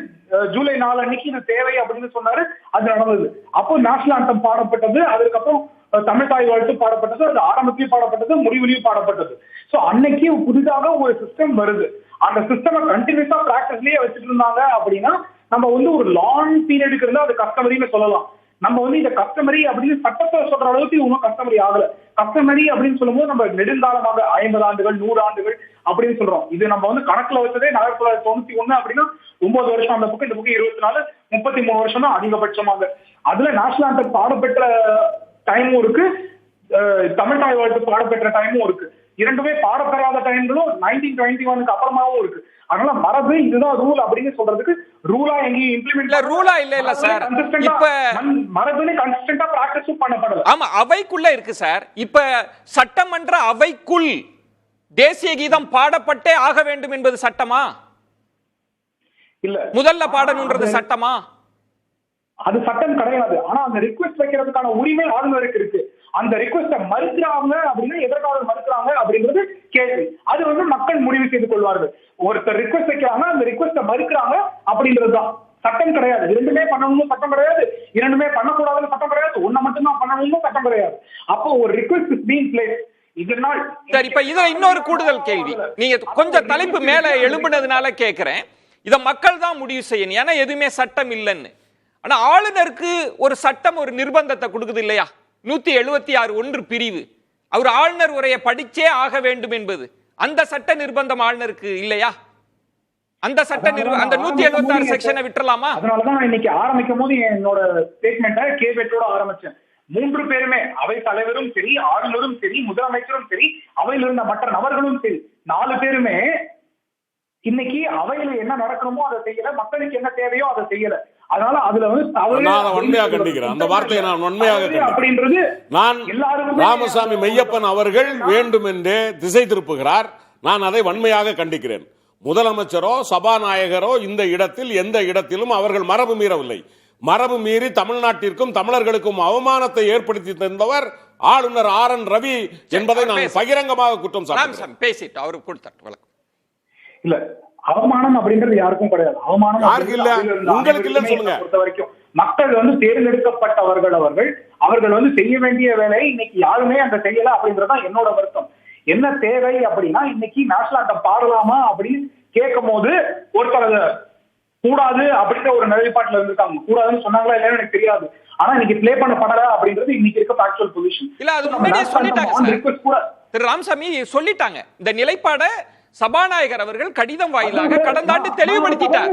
ஜூலை 4 அன்னைக்கு இது தேவை அப்படின்னு சொன்னாரு. அது நடந்தது. அப்போ நேஷனல் ஆண்டம் பாடப்பட்டது, அதுக்கப்புறம் தமிழ் தாய் வாழ்த்து பாடப்பட்டது, அது ஆரம்பத்திலையும் பாடப்பட்டது, முடிவுலையும் பாடப்பட்டது. சோ அன்னைக்கு புதிதாக ஒரு சிஸ்டம் வருது. அந்த சிஸ்டம் கண்டினியூஸா பிராக்டிஸ்லயே வச்சுட்டு இருந்தாங்க அப்படின்னா நம்ம வந்து ஒரு லாங் பீரியடுக்கு இருந்தா அது கஸ்டமரின்னு சொல்லலாம். நம்ம வந்து இந்த கஸ்டமரி அப்படின்னு சட்டத்தை சொல்ற அளவுக்கு இவங்க கஸ்டமரி ஆகல. கஸ்டமரி அப்படின்னு சொல்லும்போது நம்ம நெடுங்காலமாக 50 ஆண்டுகள் 100 ஆண்டுகள் அப்படின்னு சொல்றோம். இது நம்ம வந்து கணக்குல வச்சதே 1991 அப்படின்னா 9 வருஷம் அந்த புக்கு, இந்த புக்கு 24, 33 வருஷம் தான் அதிகபட்சமாக. அதுல நேஷனல் ஆண்டம் பாடப்பெற்ற டைமும் இருக்கு, தமிழ் தாய் வாழ்த்து பாடப்பெற்ற டைமும் இருக்கு. இரண்டுமே பாடப்பெறாத டைம்களும் 1921 அப்புறமாவும் இருக்கு. அதனால மரபு இதுதான் ரூல் அப்படின்னு சொல்றதுக்கு ரூலா எங்கேயும் இம்ப்ளிமெண்ட் இல்ல, ரூலா இல்ல சார். இப்ப மரபுல கன்சிஸ்டன்ட்டா பிராக்டிஸ் பண்ணப்படல. ஆமா, அவைக்குள்ள இருக்கு சார். இப்ப சட்டமன்ற அவைக்குள் தேசிய கீதம் பாடப்பட்டே ஆக வேண்டும் என்பது சட்டமா? இல்ல, முதல்ல பாடணும்ன்றது சட்டமா? அது சட்டம் கிடையாது. ஆனா அந்த ரிக்வெஸ்ட் வைக்கிறதுக்கான உரிமை ஆளுநருக்கு இருக்கு. அந்த ரிக்வெஸ்ட மறுக்கிறாங்க அப்படின்னா எதற்காக மறுக்கிறாங்க அப்படின்றது கேள்வி. அது வந்து மக்கள் முடிவு செய்து கொள்வார்கள். ஒருத்தர் ரிக்வெஸ்ட் வைக்கிறாங்க, அந்த ரிக்வெஸ்ட மறுக்கிறாங்க அப்படின்றதுதான். சட்டம் கிடையாது. இரண்டுமே பண்ணணும்னு சட்டம் கிடையாது, இரண்டுமே பண்ணக்கூடாதுன்னு சட்டம் கிடையாது, ஒன்ன மட்டும் தான் பண்ணணும்னு சட்டம் கிடையாது. அப்போ ஒரு ரிக்வெஸ்ட் இஸ் பீயிங் பிளேஸ்ட். இதனால் சரி, இப்ப இதுல இன்னொரு கூடுதல் கேள்வி. நீங்க கொஞ்சம் தலைப்பு மேல எழும்பினதுனால கேக்குறேன். இத மக்கள் தான் முடிவு செய்யணும், ஏன்னா எதுவுமே சட்டம் இல்லைன்னு. ஆனா ஆளுநருக்கு ஒரு சட்டம் ஒரு நிர்பந்தத்தை கொடுக்குது இல்லையா? 176(1) பிரிவு. அவர் ஆளுநர் உரையை படிச்சே ஆக வேண்டும் என்பது அந்த சட்ட நிர்பந்தம் ஆளுநருக்கு இல்லையா? அந்த சட்ட அந்த 176 செக்ஷனை விட்டுறலாமா? அதனாலதான் இன்னைக்கு ஆரம்பிக்கும் போது என்னோட ஸ்டேட்மெண்ட்டை கேவேட்டோட ஆரம்பிச்சேன். 3 பேருமே, அவை தலைவரும் சரி, ஆளுநரும் சரி, முதலமைச்சரும் சரி, அவையில் இருந்த மற்ற நபர்களும் சரி, 4 பேருமே இன்னைக்கு அவையில என்ன நடக்கணுமோ அதை செய்யல, மக்களுக்கு என்ன தேவையோ அதை செய்யல. அதனால அதுல வந்து நான் வன்மையாக கண்டிக்கிறேன். அந்த வார்த்தையை நான் வன்மையாக அப்படின்றது நான் ராமசாமி மெய்யப்பன் அவர்கள் வேண்டுமென்றே திசை திருப்புகிறார். நான் அதை வன்மையாக கண்டிக்கிறேன். முதலமைச்சரோ சபாநாயகரோ இந்த இடத்தில் எந்த இடத்திலும் அவர்கள் மரபு மீறவில்லை. மரபு மீறி தமிழ்நாட்டிற்கும் தமிழர்களுக்கும் அவமானத்தை ஏற்படுத்தி தந்தவர் ஆளுநர் RN ரவி என்பதை நான் பகிரங்கமாக குற்றம் சாட்டுகிறேன். பேசிட்டு அவரு கொடுத்தார். இல்ல, அவமானம் அப்படின்றது யாருக்கும் கிடையாது. அவமானம் உங்களுக்கு இல்ல சொல்லுங்க. பொறுத்த வரைக்கும் மக்கள் வந்து தேர்ந்தெடுக்கப்பட்டவர்கள், அவர்கள் வந்து செய்ய வேண்டிய வேலையை இன்னைக்கு யாருமே அந்த செய்யல அப்படின்றதுதான் என்னோட வருத்தம். என்ன தேவை அப்படின்னா, இன்னைக்கு நேஷனல் ஆண்டம் பாடலாமா அப்படின்னு கேட்கும் போது ஒருத்தர் கூடாது அப்படின்ற ஒரு நிலைப்பாட்டுல இருந்திருக்காங்க. கூடாதுன்னு சொன்னாங்களா இல்லைன்னு எனக்கு தெரியாது. ஆனா இன்னைக்கு பிளே பண்ணப்படல அப்படின்றது இன்னைக்கு இருக்க ஃபேக்சுவல் பொசிஷன். இல்ல, அது முன்னாடியே சொல்லிட்டாங்க திரு ராமசாமி, சொல்லிட்டாங்க. இந்த நிலைப்பாட சபாநாயகர் அவர்கள் கடிதம் வாயிலாக கடந்த ஆண்டு தெளிவுபடுத்திட்டார்.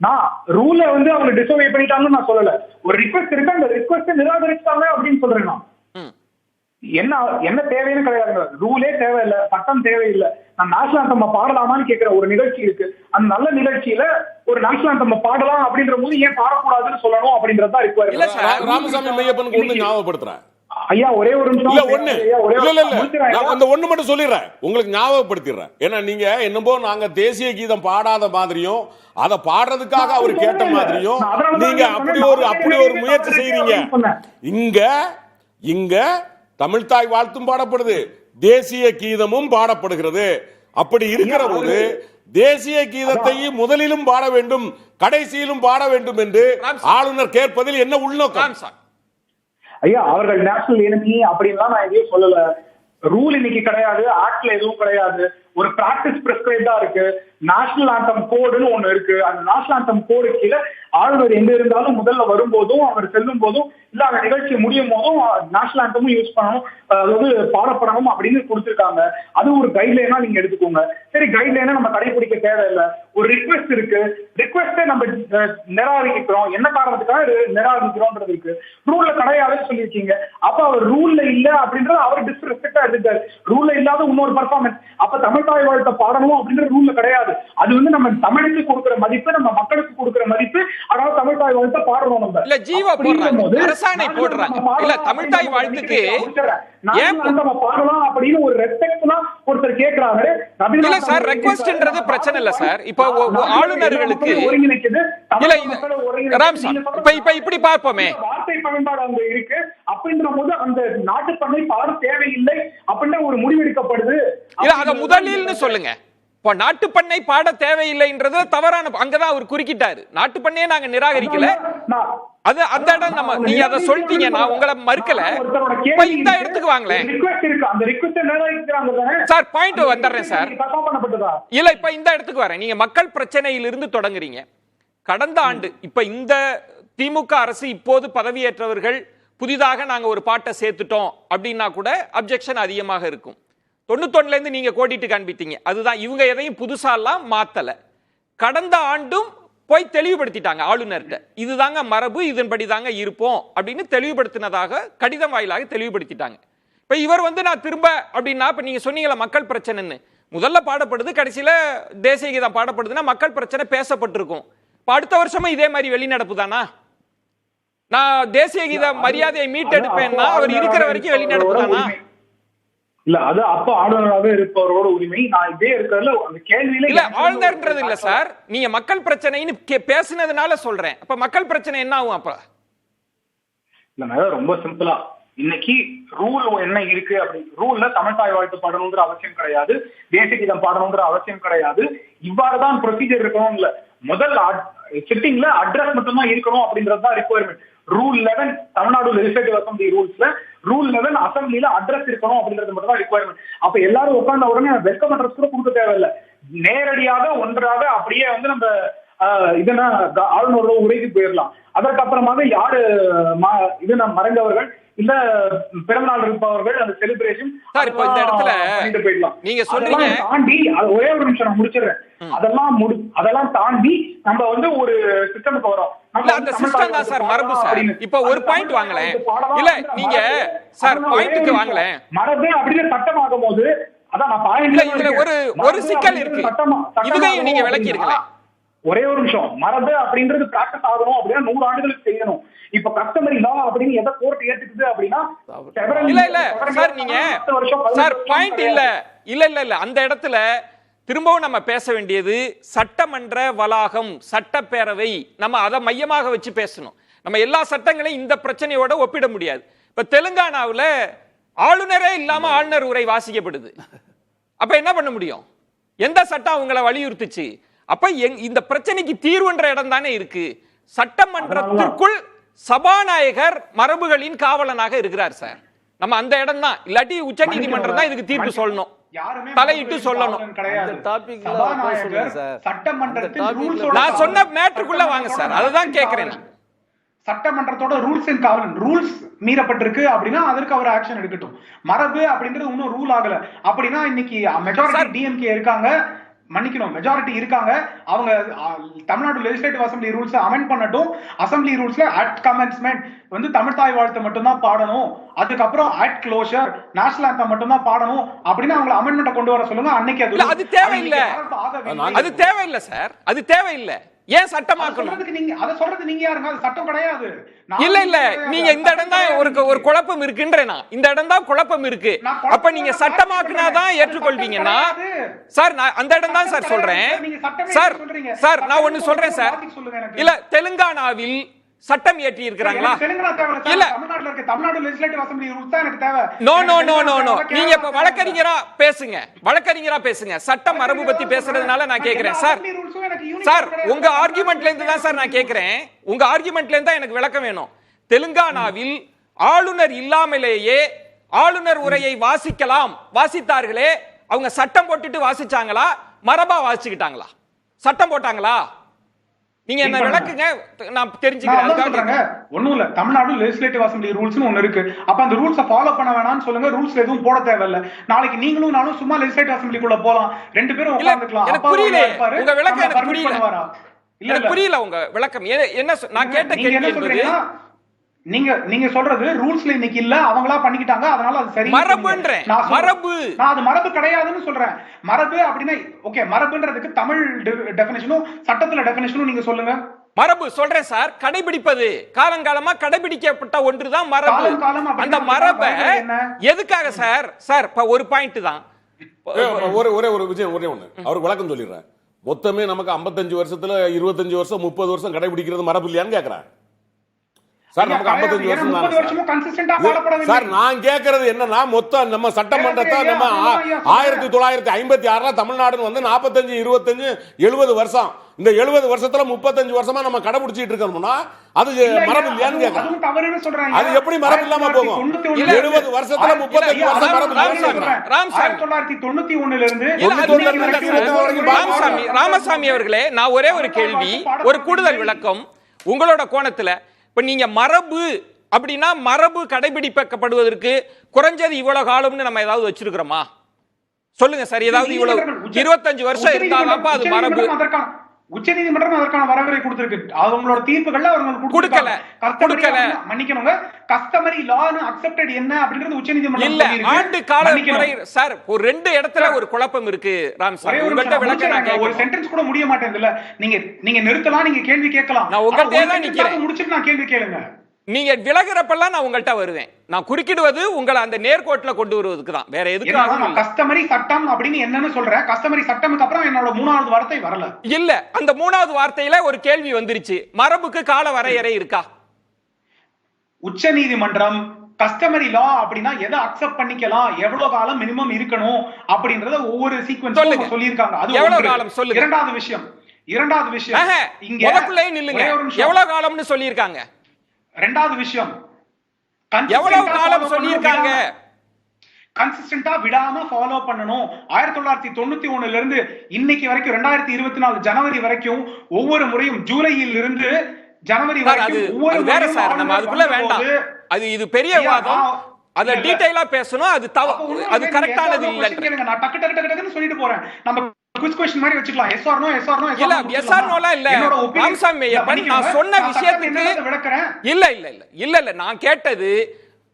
நான் ரூல வந்து அவங்க டிசோவே பண்ணிட்டாங்கன்னு நான் சொல்லல. ஒரு ரிக்வெஸ்ட் இருக்கு, அந்த ரிக்வெஸ்ட் நிராகரிச்சாங்க அப்படின்னு சொல்றேன் நான். என்ன தேவைன்னு கிடையாது, ரூலே தேவையில்லை, சட்டம் தேவையில்லை. நான் நேஷனல் ஆந்தம் பாடலாமான்னு கேட்கிற ஒரு நிகழ்ச்சி இருக்கு. அந்த நல்ல நிகழ்ச்சியில ஒரு நேஷனல் ஆந்தம் பாடலாம் அப்படின்ற போது ஏன் பாடக்கூடாதுன்னு சொல்லணும் அப்படின்றதுதான் இருக்கு. ராமசாமி மையப்பனுக்கு ஒண்ணு ஞாபகப்படுத்துறேன் ஐயா, ஒரே ஒரு நிமிஷம். அந்த ஒண்ணு மட்டும் சொல்லிடுறேன், உங்களுக்கு ஞாபகப்படுத்திடுறேன். ஏன்னா நீங்க என்னமோ நாங்க தேசிய கீதம் பாடாத மாதிரியும் அத பாடுறதுக்காக அவர் கேட்ட மாதிரியும் நீங்க அப்படி ஒரு முயற்சி செய்றீங்க. இங்க தமிழ்தாய் வாழ்த்தும் பாடப்படுது, தேசிய கீதமும் பாடப்படுகிறது. அப்படி இருக்கிற போது தேசிய கீதத்தை முதலிலும் பாட வேண்டும், கடைசியிலும் பாட வேண்டும் என்று ஆளுநர் கேட்பதில் என்ன உள்நோக்கம்? ஐயா, அவர்கள் நேஷனல் எனிமி அப்படின்லாம் நான் எதையும் சொல்லல. ரூல் இன்னைக்கு கிடையாது, ஆக்ட்ல எதுவும் கிடையாது. ஒரு பிராக்டிஸ் பிரிஸ்கிரைப்டா இருக்கு. நேஷனல் ஆந்தம் கோடுன்னு ஒண்ணு இருக்கு. அந்த நேஷனல் ஆந்தம் கோடு கீழே ஆளுநர் எங்க இருந்தாலும் முதல்ல வரும்போதும் அவர் செல்லும் போதும் இல்ல அந்த நிகழ்ச்சி முடியும் போதும் நேஷனல் ஆந்தமும் யூஸ் பண்ணணும், அதாவது பாடப்படணும் அப்படின்னு கொடுத்திருக்காங்க. அது ஒரு கைட்லைனா நீங்க எடுத்துக்கோங்க. சரி, கைட்லைனா நம்ம கடைபிடிக்க தேவையில்லை. ஒரு ரிக்வெஸ்ட் இருக்கு, ரிக்வெஸ்டை நம்ம நிராகரிக்கிறோம். என்ன காரணத்துக்காக நிராகரிக்கிறோம்ன்றது இருக்கு. ரூல்ல கிடையாதுன்னு சொல்லியிருக்கீங்க. அப்ப அவர் ரூல்ல இல்ல அப்படின்றது அவர் டிஸ்ரெஸ்பெக்டா எடுத்துட்டாரு. ரூல்ல இல்லாத இன்னொரு பர்ஃபார்மன்ஸ். அப்ப தமிழ் தாய் வாழ்த்தை பாடணும் அப்படின்ற ரூல்ல கிடையாது. அது வந்து நம்ம தமிழுக்கு கொடுக்கிற மதிப்பு, நம்ம மக்களுக்கு கொடுக்கிற மதிப்பு. அதாவது தமிழ் தாய் வாழ்த்தை பாடணும். நம்ம இல்ல ஜீவா போடுறாங்க, அரசாணை போடுறாங்க. இல்ல தமிழ் தாய் வாழ்த்துக்கு ஏன் நம்ம பாடலாம் அப்படின்னு ஒரு ரெஸ்பெக்ட்ஃபுல்லா ஒருத்தர் கேக்குறாரு. இல்ல சார், ரெக்வெஸ்ட்ன்றது பிரச்சனை இல்ல சார். இப்போ ஆளுநர்களுக்கு இப்ப இப்படி பார்ப்போமே, வார்த்தை பயன்பாடு அங்க இருக்கு அப்படின்ற போது அந்த நாட்டு பண்ணை பாட தேவையில்லை அப்படின்ற ஒரு முடிவெடுக்கப்படுது. இல்ல அத முதலில்னு சொல்லுங்க. இப்போ நாட்டு பண்ணை பாட தேவையில்லைன்றது தவறான, அங்கதான் அவர் குறுக்கிட்டாரு. நாட்டு பண்ணையே நாங்க நிராகரிக்கல, அது அந்த இடம் நம்ம நீங்க அத சொல்லிட்டீங்க, நான் உங்களை மறுக்கல. இப்ப இந்த இடத்துக்கு வாங்களேன் சார், பாயிண்ட் வந்துடுறேன் சார். இல்ல இப்ப இந்த இடத்துக்கு வரேன். நீங்க மக்கள் பிரச்சனையிலிருந்து தொடங்குறீங்க. கடந்த ஆண்டு இப்ப இந்த திமுக அரசு இப்போது பதவியேற்றவர்கள் புதிதாக நாங்க ஒரு பாட்டை சேர்த்துட்டோம் அப்படின்னா கூட அப்ஜெக்ஷன் அதிகமாக இருக்கும். 91ல இருந்து நீங்க கோடிட்டு காண்பித்தீங்க. அதுதான், இவங்க எதையும் புதுசாலாம் மாத்தல. கடந்த ஆண்டும் போய் தெளிவுபடுத்திட்டாங்க ஆளுநர்கிட்ட. இதுதாங்க மரபு, இதன்படி தாங்க இருப்போம் அப்படின்னு தெளிவுபடுத்தினதாக கடிதம் வாயிலாக தெளிவுபடுத்திட்டாங்க. இப்ப இவர் வந்து நான் திரும்ப அப்படின்னா, இப்ப நீங்க சொன்னீங்களா மக்கள் பிரச்சனைன்னு, முதல்ல பாடப்படுது, கடைசியில தேசிய கீதம் பாடப்படுதுன்னா மக்கள் பிரச்சனை பேசப்பட்டிருக்கும். இப்ப அடுத்த வருஷமும் இதே மாதிரி வெளிநடப்பு தானா? நான் தேசிய கீத மரியாதையை மீட்டெடுப்பேன்னா அவர் இருக்கிற வரைக்கும் வெளிநடப்பு தானா? இல்ல, அது அப்ப ஆளுநராக இருப்பவரோட உரிமை. நான் இதே இருக்கிறதுல அந்த கேள்வியில இல்ல ஆளுநர்ன்றது இல்ல சார், நீங்க மக்கள் பிரச்சனைன்னு பேசினதுனால சொல்றேன். அப்ப மக்கள் பிரச்சனை என்ன ஆகும்? அப்ப இல்ல, ரொம்ப சிம்பிளா இன்னைக்கு ரூல் என்ன இருக்கு அப்படி, ரூல்ல தமிழ் தாய் வாழ்த்து பாடணுங்கிற அவசியம் கிடையாது, தேசிய கீதம் பாடணுங்கிற அவசியம் கிடையாது. இவ்வாறுதான் ப்ரொசீஜர் இருக்கணும். இல்ல, முதல் சிட்டிங்ல அட்ரஸ் மட்டும் தான் இருக்கணும் அப்படின்றதுதான் requirement. Rule 11 Tamil Nadu legislative assembly ரூல்ஸ்ல ரூல் 11 அசம்பிளில அட்ரஸ் இருக்கணும் அப்படின்றது மட்டும் தான் ரிக்வயர்மெண்ட். அப்ப எல்லாரும் உட்கார்ந்த உடனே வெல்கம் அட்ரஸ் கூட கொடுக்க தேவையில்லை. நேரடியாக ஒன்றாக அப்படியே வந்து நம்ம இதனா ஆளுநரோட உரைக்கு போயிடலாம். அதற்கப்புறமாக யாரு மறைந்தவர்கள் இல்ல பிறந்தநாள் இருப்பவர்கள் அந்த செலிப்ரேஷன் இப்ப இந்த இடத்துல நீங்க சொல்றீங்க தாண்டி, ஒரே ஒரு நிமிஷம் நான் முடிச்சிடுறேன். அதெல்லாம் தாண்டி நம்ம வந்து ஒரு சிஸ்டமுக்கு வரோம். அந்த சிஸ்டம் தான் சார் மரபு சார். இப்ப ஒரு பாயிண்ட் வாங்கலேன். இல்ல நீங்க சார் பாயிண்ட்க்கு வாங்கலேன். மரபு அப்படின்னு சட்டமாகும் போது அதான் நான் பாயிண்ட். இல்ல இதுல ஒரு சிக்கல் இருக்கு, இதையும் நீங்க விளக்கி இருக்கலாம். ஒரே ஒரு நிமிஷம். மரபு அப்படின்றது பிராக்டிஸ் ஆகணும் அப்படின்னா 100 ஆண்டுகளுக்கு செய்யணும். இப்ப கஸ்டமரி லா அப்படின்னு எதை கோர்ட் ஏத்துக்குது அப்படின்னா இல்ல சார், நீங்க சார் பாயிண்ட் இல்ல அந்த இடத்துல திரும்பவும் நம்ம பேச வேண்டியது சட்டமன்ற வளாகம், சட்டப்பேரவை. நம்ம அதை மையமாக வச்சு பேசணும். நம்ம எல்லா சட்டங்களையும் இந்த பிரச்சனையோட ஒப்பிட முடியாது. இப்ப தெலுங்கானாவில் ஆளுநரே இல்லாம ஆளுநர் உரை வாசிக்கப்படுது. அப்ப என்ன பண்ண முடியும்? எந்த சட்டம் அவங்களை வலியுறுத்துச்சு? அப்ப இந்த பிரச்சனைக்கு தீர்வுன்ற இடம் தானே இருக்கு. சட்டமன்றத்திற்குள் சபாநாயகர் மரபுகளின் காவலனாக இருக்கிறார் சார். நம்ம அந்த இடம் தான், இல்லாட்டி உச்ச நீதிமன்றம் தான் இதுக்கு தீர்ப்பு சொல்லணும், தலையிட்டு சொல்லணும். நான் சொன்ன மேட்டருக்குள்ள வாங்க சார், அதுதான் கேட்கிறேன். சட்டமன்றத்தோட ரூல்ஸ் அண்ட் காவலன், ரூல்ஸ் மீறப்பட்டிருக்கு அப்படின்னா அதற்கு அவர் ஆக்ஷன் எடுக்கட்டும். மரபு அப்படின்றது இன்னும் ரூல் ஆகல அப்படின்னா இன்னைக்கு மெஜாரிட்டி டிஎம்கே இருக்காங்க, மன்னிக்கணும், மெஜாரிட்டி இருக்காங்க, அவங்க Tamil Nadu legislative assembly rules amend பண்ணட்டும். அசம்பிளி ரூல்ஸ்ல அட் கமென்ஸ்மெண்ட் வந்து தமிழ் தாய் வாழ்த்து மட்டும் தான் பாடணும், அதுக்கப்புறம் அட் க்ளோஷர் நேஷனல் ஆந்தம் மட்டும் தான் பாடணும் அப்படின்னு அவங்க அமெண்ட்மெண்ட் கொண்டு வர சொல்லுங்க. அன்னைக்கு அது தேவையில்லை, அது தேவையில்லை சார், அது தேவையில்லை. ஏன் சட்டமாக்கணும்? அத சொல்றது நீங்க யாருங்க? அது சட்டம் கிடையாது. இல்ல இல்ல, நீங்க இந்த இடம் தான் ஒரு குழப்பம் இருக்குன்றேனா, இந்த இடம் தான் குழப்பம் இருக்கு. அப்ப நீங்க சட்டமாக்குனாதான் ஏற்றுக்கொள்வீங்கன்னா சார், நான் அந்த இடம் தான் சார் சொல்றேன். சார் சார் நான் ஒன்னு சொல்றேன் சார், இல்ல தெலுங்கானாவில் சட்டம் ஏற்றி இருக்கிறாங்களா? இல்ல, தமிழ்நாடு லெஜிஸ்லேட்டிவ் அசெம்பிளி ரூல்ஸ் தான் எனக்கு தேவை. No no no no no, நீங்க இப்ப வழக்கறிஞரா பேசுங்க, வழக்கறிஞரா பேசுங்க. சட்டம் மரபு பத்தி பேசுறதுனால நான் கேக்குறேன் சார். சார் உங்க ஆர்குமெண்ட்ல இருந்து தான் சார் நான் கேக்குறேன், உங்க ஆர்குமெண்ட்ல இருந்து தான் எனக்கு விளக்கம் வேணும். தெலுங்கானாவில் ஆளுநர் இல்லாமலேயே ஆளுநர் உரையை வாசிக்கலாம், வாசித்தார்களே, அவங்க சட்டம் போட்டுட்டு வாசிச்சாங்களா, மரபா வாசிச்சுக்கிட்டாங்களா, சட்டம் போட்டாங்களா? நீங்க என்ன விளக்குங்க, நான் தெரிஞ்சுக்கிறேன். ஒண்ணும் இல்ல, தமிழ்நாடு லெஜிஸ்லேட்டிவ் அசெம்பிளி ரூல்ஸ்னு ஒன்னு இருக்கு. அப்ப அந்த ரூல்ஸை ஃபாலோ பண்ண வேணாம்னு சொல்லுங்க. ரூல்ஸ்ல எதுவும் போட தேவையில்ல. நாளைக்கு நீங்களும் நானும் சும்மா லெஜிஸ்லேட்டிவ் அசெம்பிளிக்குள்ள போலாம், ரெண்டு பேரும் உட்கார்ந்துக்கலாம். எனக்கு புரியல உங்க விளக்கம், எனக்கு புரியல. இல்ல புரியல உங்க விளக்கம் என்ன. நான் கேட்ட கேள்வி என்பது, நீங்க சொல்றது ரூல்ஸ்ல இன்னைக்கு இல்ல, அவங்களா பண்ணிக்கிட்டாங்க, அதனால அது சரி. மரபுன்றேன், மரபு. நான் அது மரபு கிடையாதுன்னு சொல்றேன். மரபு அப்படின்னா ஓகே, மரபுன்றதுக்கு தமிழ் டெஃபினிஷனும் சட்டத்துல டெஃபினிஷனும் நீங்க சொல்லுங்க. மரபு சொல்றேன் சார், கடைபிடிப்பது, காலங்காலமா கடைபிடிக்கப்பட்ட ஒன்றுதான் மரபு. அந்த மரபை எதுக்காக சார்? சார் ஒரு பாயிண்ட் தான், ஒரே ஒரு விஷயம், ஒரே ஒண்ணு அவருக்கு விளக்கம் சொல்லிடுறேன். மொத்தமே நமக்கு 55 வருஷத்துல 25 வருஷம் 30 வருஷம் கடைபிடிக்கிறது மரபு இல்லையான்னு கேக்குறேன் சார். நமக்கு 55 வருஷம் தான் சார். நான் கேட்கறது என்னன்னா, மொத்தம் நம்ம சட்டமன்றத்தை நம்ம 1956 தமிழ்நாடு வந்து 45 25 70 வருஷம், இந்த 70 வருஷத்துல 35 வருஷமா நம்ம கடைபிடிச்சிட்டு இருக்கோம்னா அது மரபு இல்லையான்னு கேட்கறேன். அது எப்படி மரபு இல்லாம போகும்? 70 வருஷத்துல 35 வருஷம் மரபு இல்ல. ராமசாமி அவர்களே, நான் ஒரே ஒரு கேள்வி, ஒரு கூடுதல் விளக்கம் உங்களோட கோணத்துல. இப்ப நீங்க மரபு அப்படின்னா மரபு கடைபிடிக்கப்படுவதற்கு குறைஞ்சது இவ்வளவு காலம்னு நம்ம ஏதாவது வச்சிருக்கிறோமா? சொல்லுங்க சார், ஏதாவது இவ்வளவு 25 வருஷம் இருந்தாலும் அது மரபு. உச்சநீதிமன்றம் அதற்கான வரவேற்பை கொடுத்திருக்கு. அவங்களோட தீர்ப்புகள்ல அவங்க கொடுக்கல. மன்னிக்கணுங்க, கஸ்டமரி லான்னு அக்செப்டட் என்ன அப்படிங்கிறது உச்சநீதிமன்றம் இல்ல. ஆண்டு கால முறை சார், ஒரு 2 இடத்துல ஒரு குழப்பம் இருக்கு ராம்சாமி. உங்கள்ட்ட விளக்கம் நான் கேட்க ஒரு சென்டென்ஸ் கூட முடிய மாட்டேங்குதுல. நீங்க நிறுத்தலாம், நீங்க கேள்வி கேட்கலாம். நான் உங்கள்ட்ட தான் நிக்கிறேன், முடிச்சிட்டு நான் கேள்வி கேளுங்க. நீங்க விலகுறப்பெல்லாம் நான் உங்கள்ட்ட வருவேன். நான் குறுக்கிடுவது உங்களை அந்த நேர்கோட்டில் கொண்டு வருவதற்கு தான், வேற எதுக்கு. கஸ்டமரி சட்டம் அப்படின்னு என்னன்னு சொல்றேன். கஸ்டமரி சட்டமுக்கு அப்புறம் என்னோட 3வது வார்த்தை வரல. இல்ல, அந்த 3வது வார்த்தையில ஒரு கேள்வி வந்துருச்சு, மரபுக்கு கால வரையறை இருக்கா? உச்சநீதிமன்றம் கஸ்டமரி லா அப்படின்னா எதை அக்செப்ட் பண்ணிக்கலாம், எவ்வளவு காலம் மினிமம் இருக்கணும் அப்படின்றத ஒவ்வொரு சீக்வென்ஸ் சொல்லியிருக்காங்க. அது எவ்வளவு காலம் சொல்லுங்க. இரண்டாவது விஷயம் இங்க முதக்குள்ளே நில்லுங்க, எவ்வளவு காலம்னு சொல்லியிருக்காங்க. ரெண்டாவது விஷயம், எவ்வளவு காலம் சொல்லியிருக்காங்க, கன்சிஸ்டன்டா விடாம ஃபாலோ பண்ணணும். 1991 இருந்து இன்னைக்கு வரைக்கும் 2024 ஜனவரி வரைக்கும் ஒவ்வொரு முறையும் ஜூலையில் இருந்து ஜனவரி வரைக்கும் ஒவ்வொரு வேற சார், நம்ம அதுக்குள்ள வேண்டாம். அது இது பெரிய வாதம், அத டீடைலா பேசணும். அது கரெக்டானது இல்ல. நான் டக்கு டக்கு டக்குன்னு சொல்லிட்டு போறேன். நம்ம குவிஸ் क्वेश्चन மாதிரி வச்சுக்கலாம். Yes or no yes or no இல்ல, எஸ் ஆர் நோல இல்ல. ராமசாமி ஐயப்பன், நான் சொன்ன விஷயத்துக்கு இல்ல இல்ல இல்ல இல்ல இல்ல நான் கேட்டது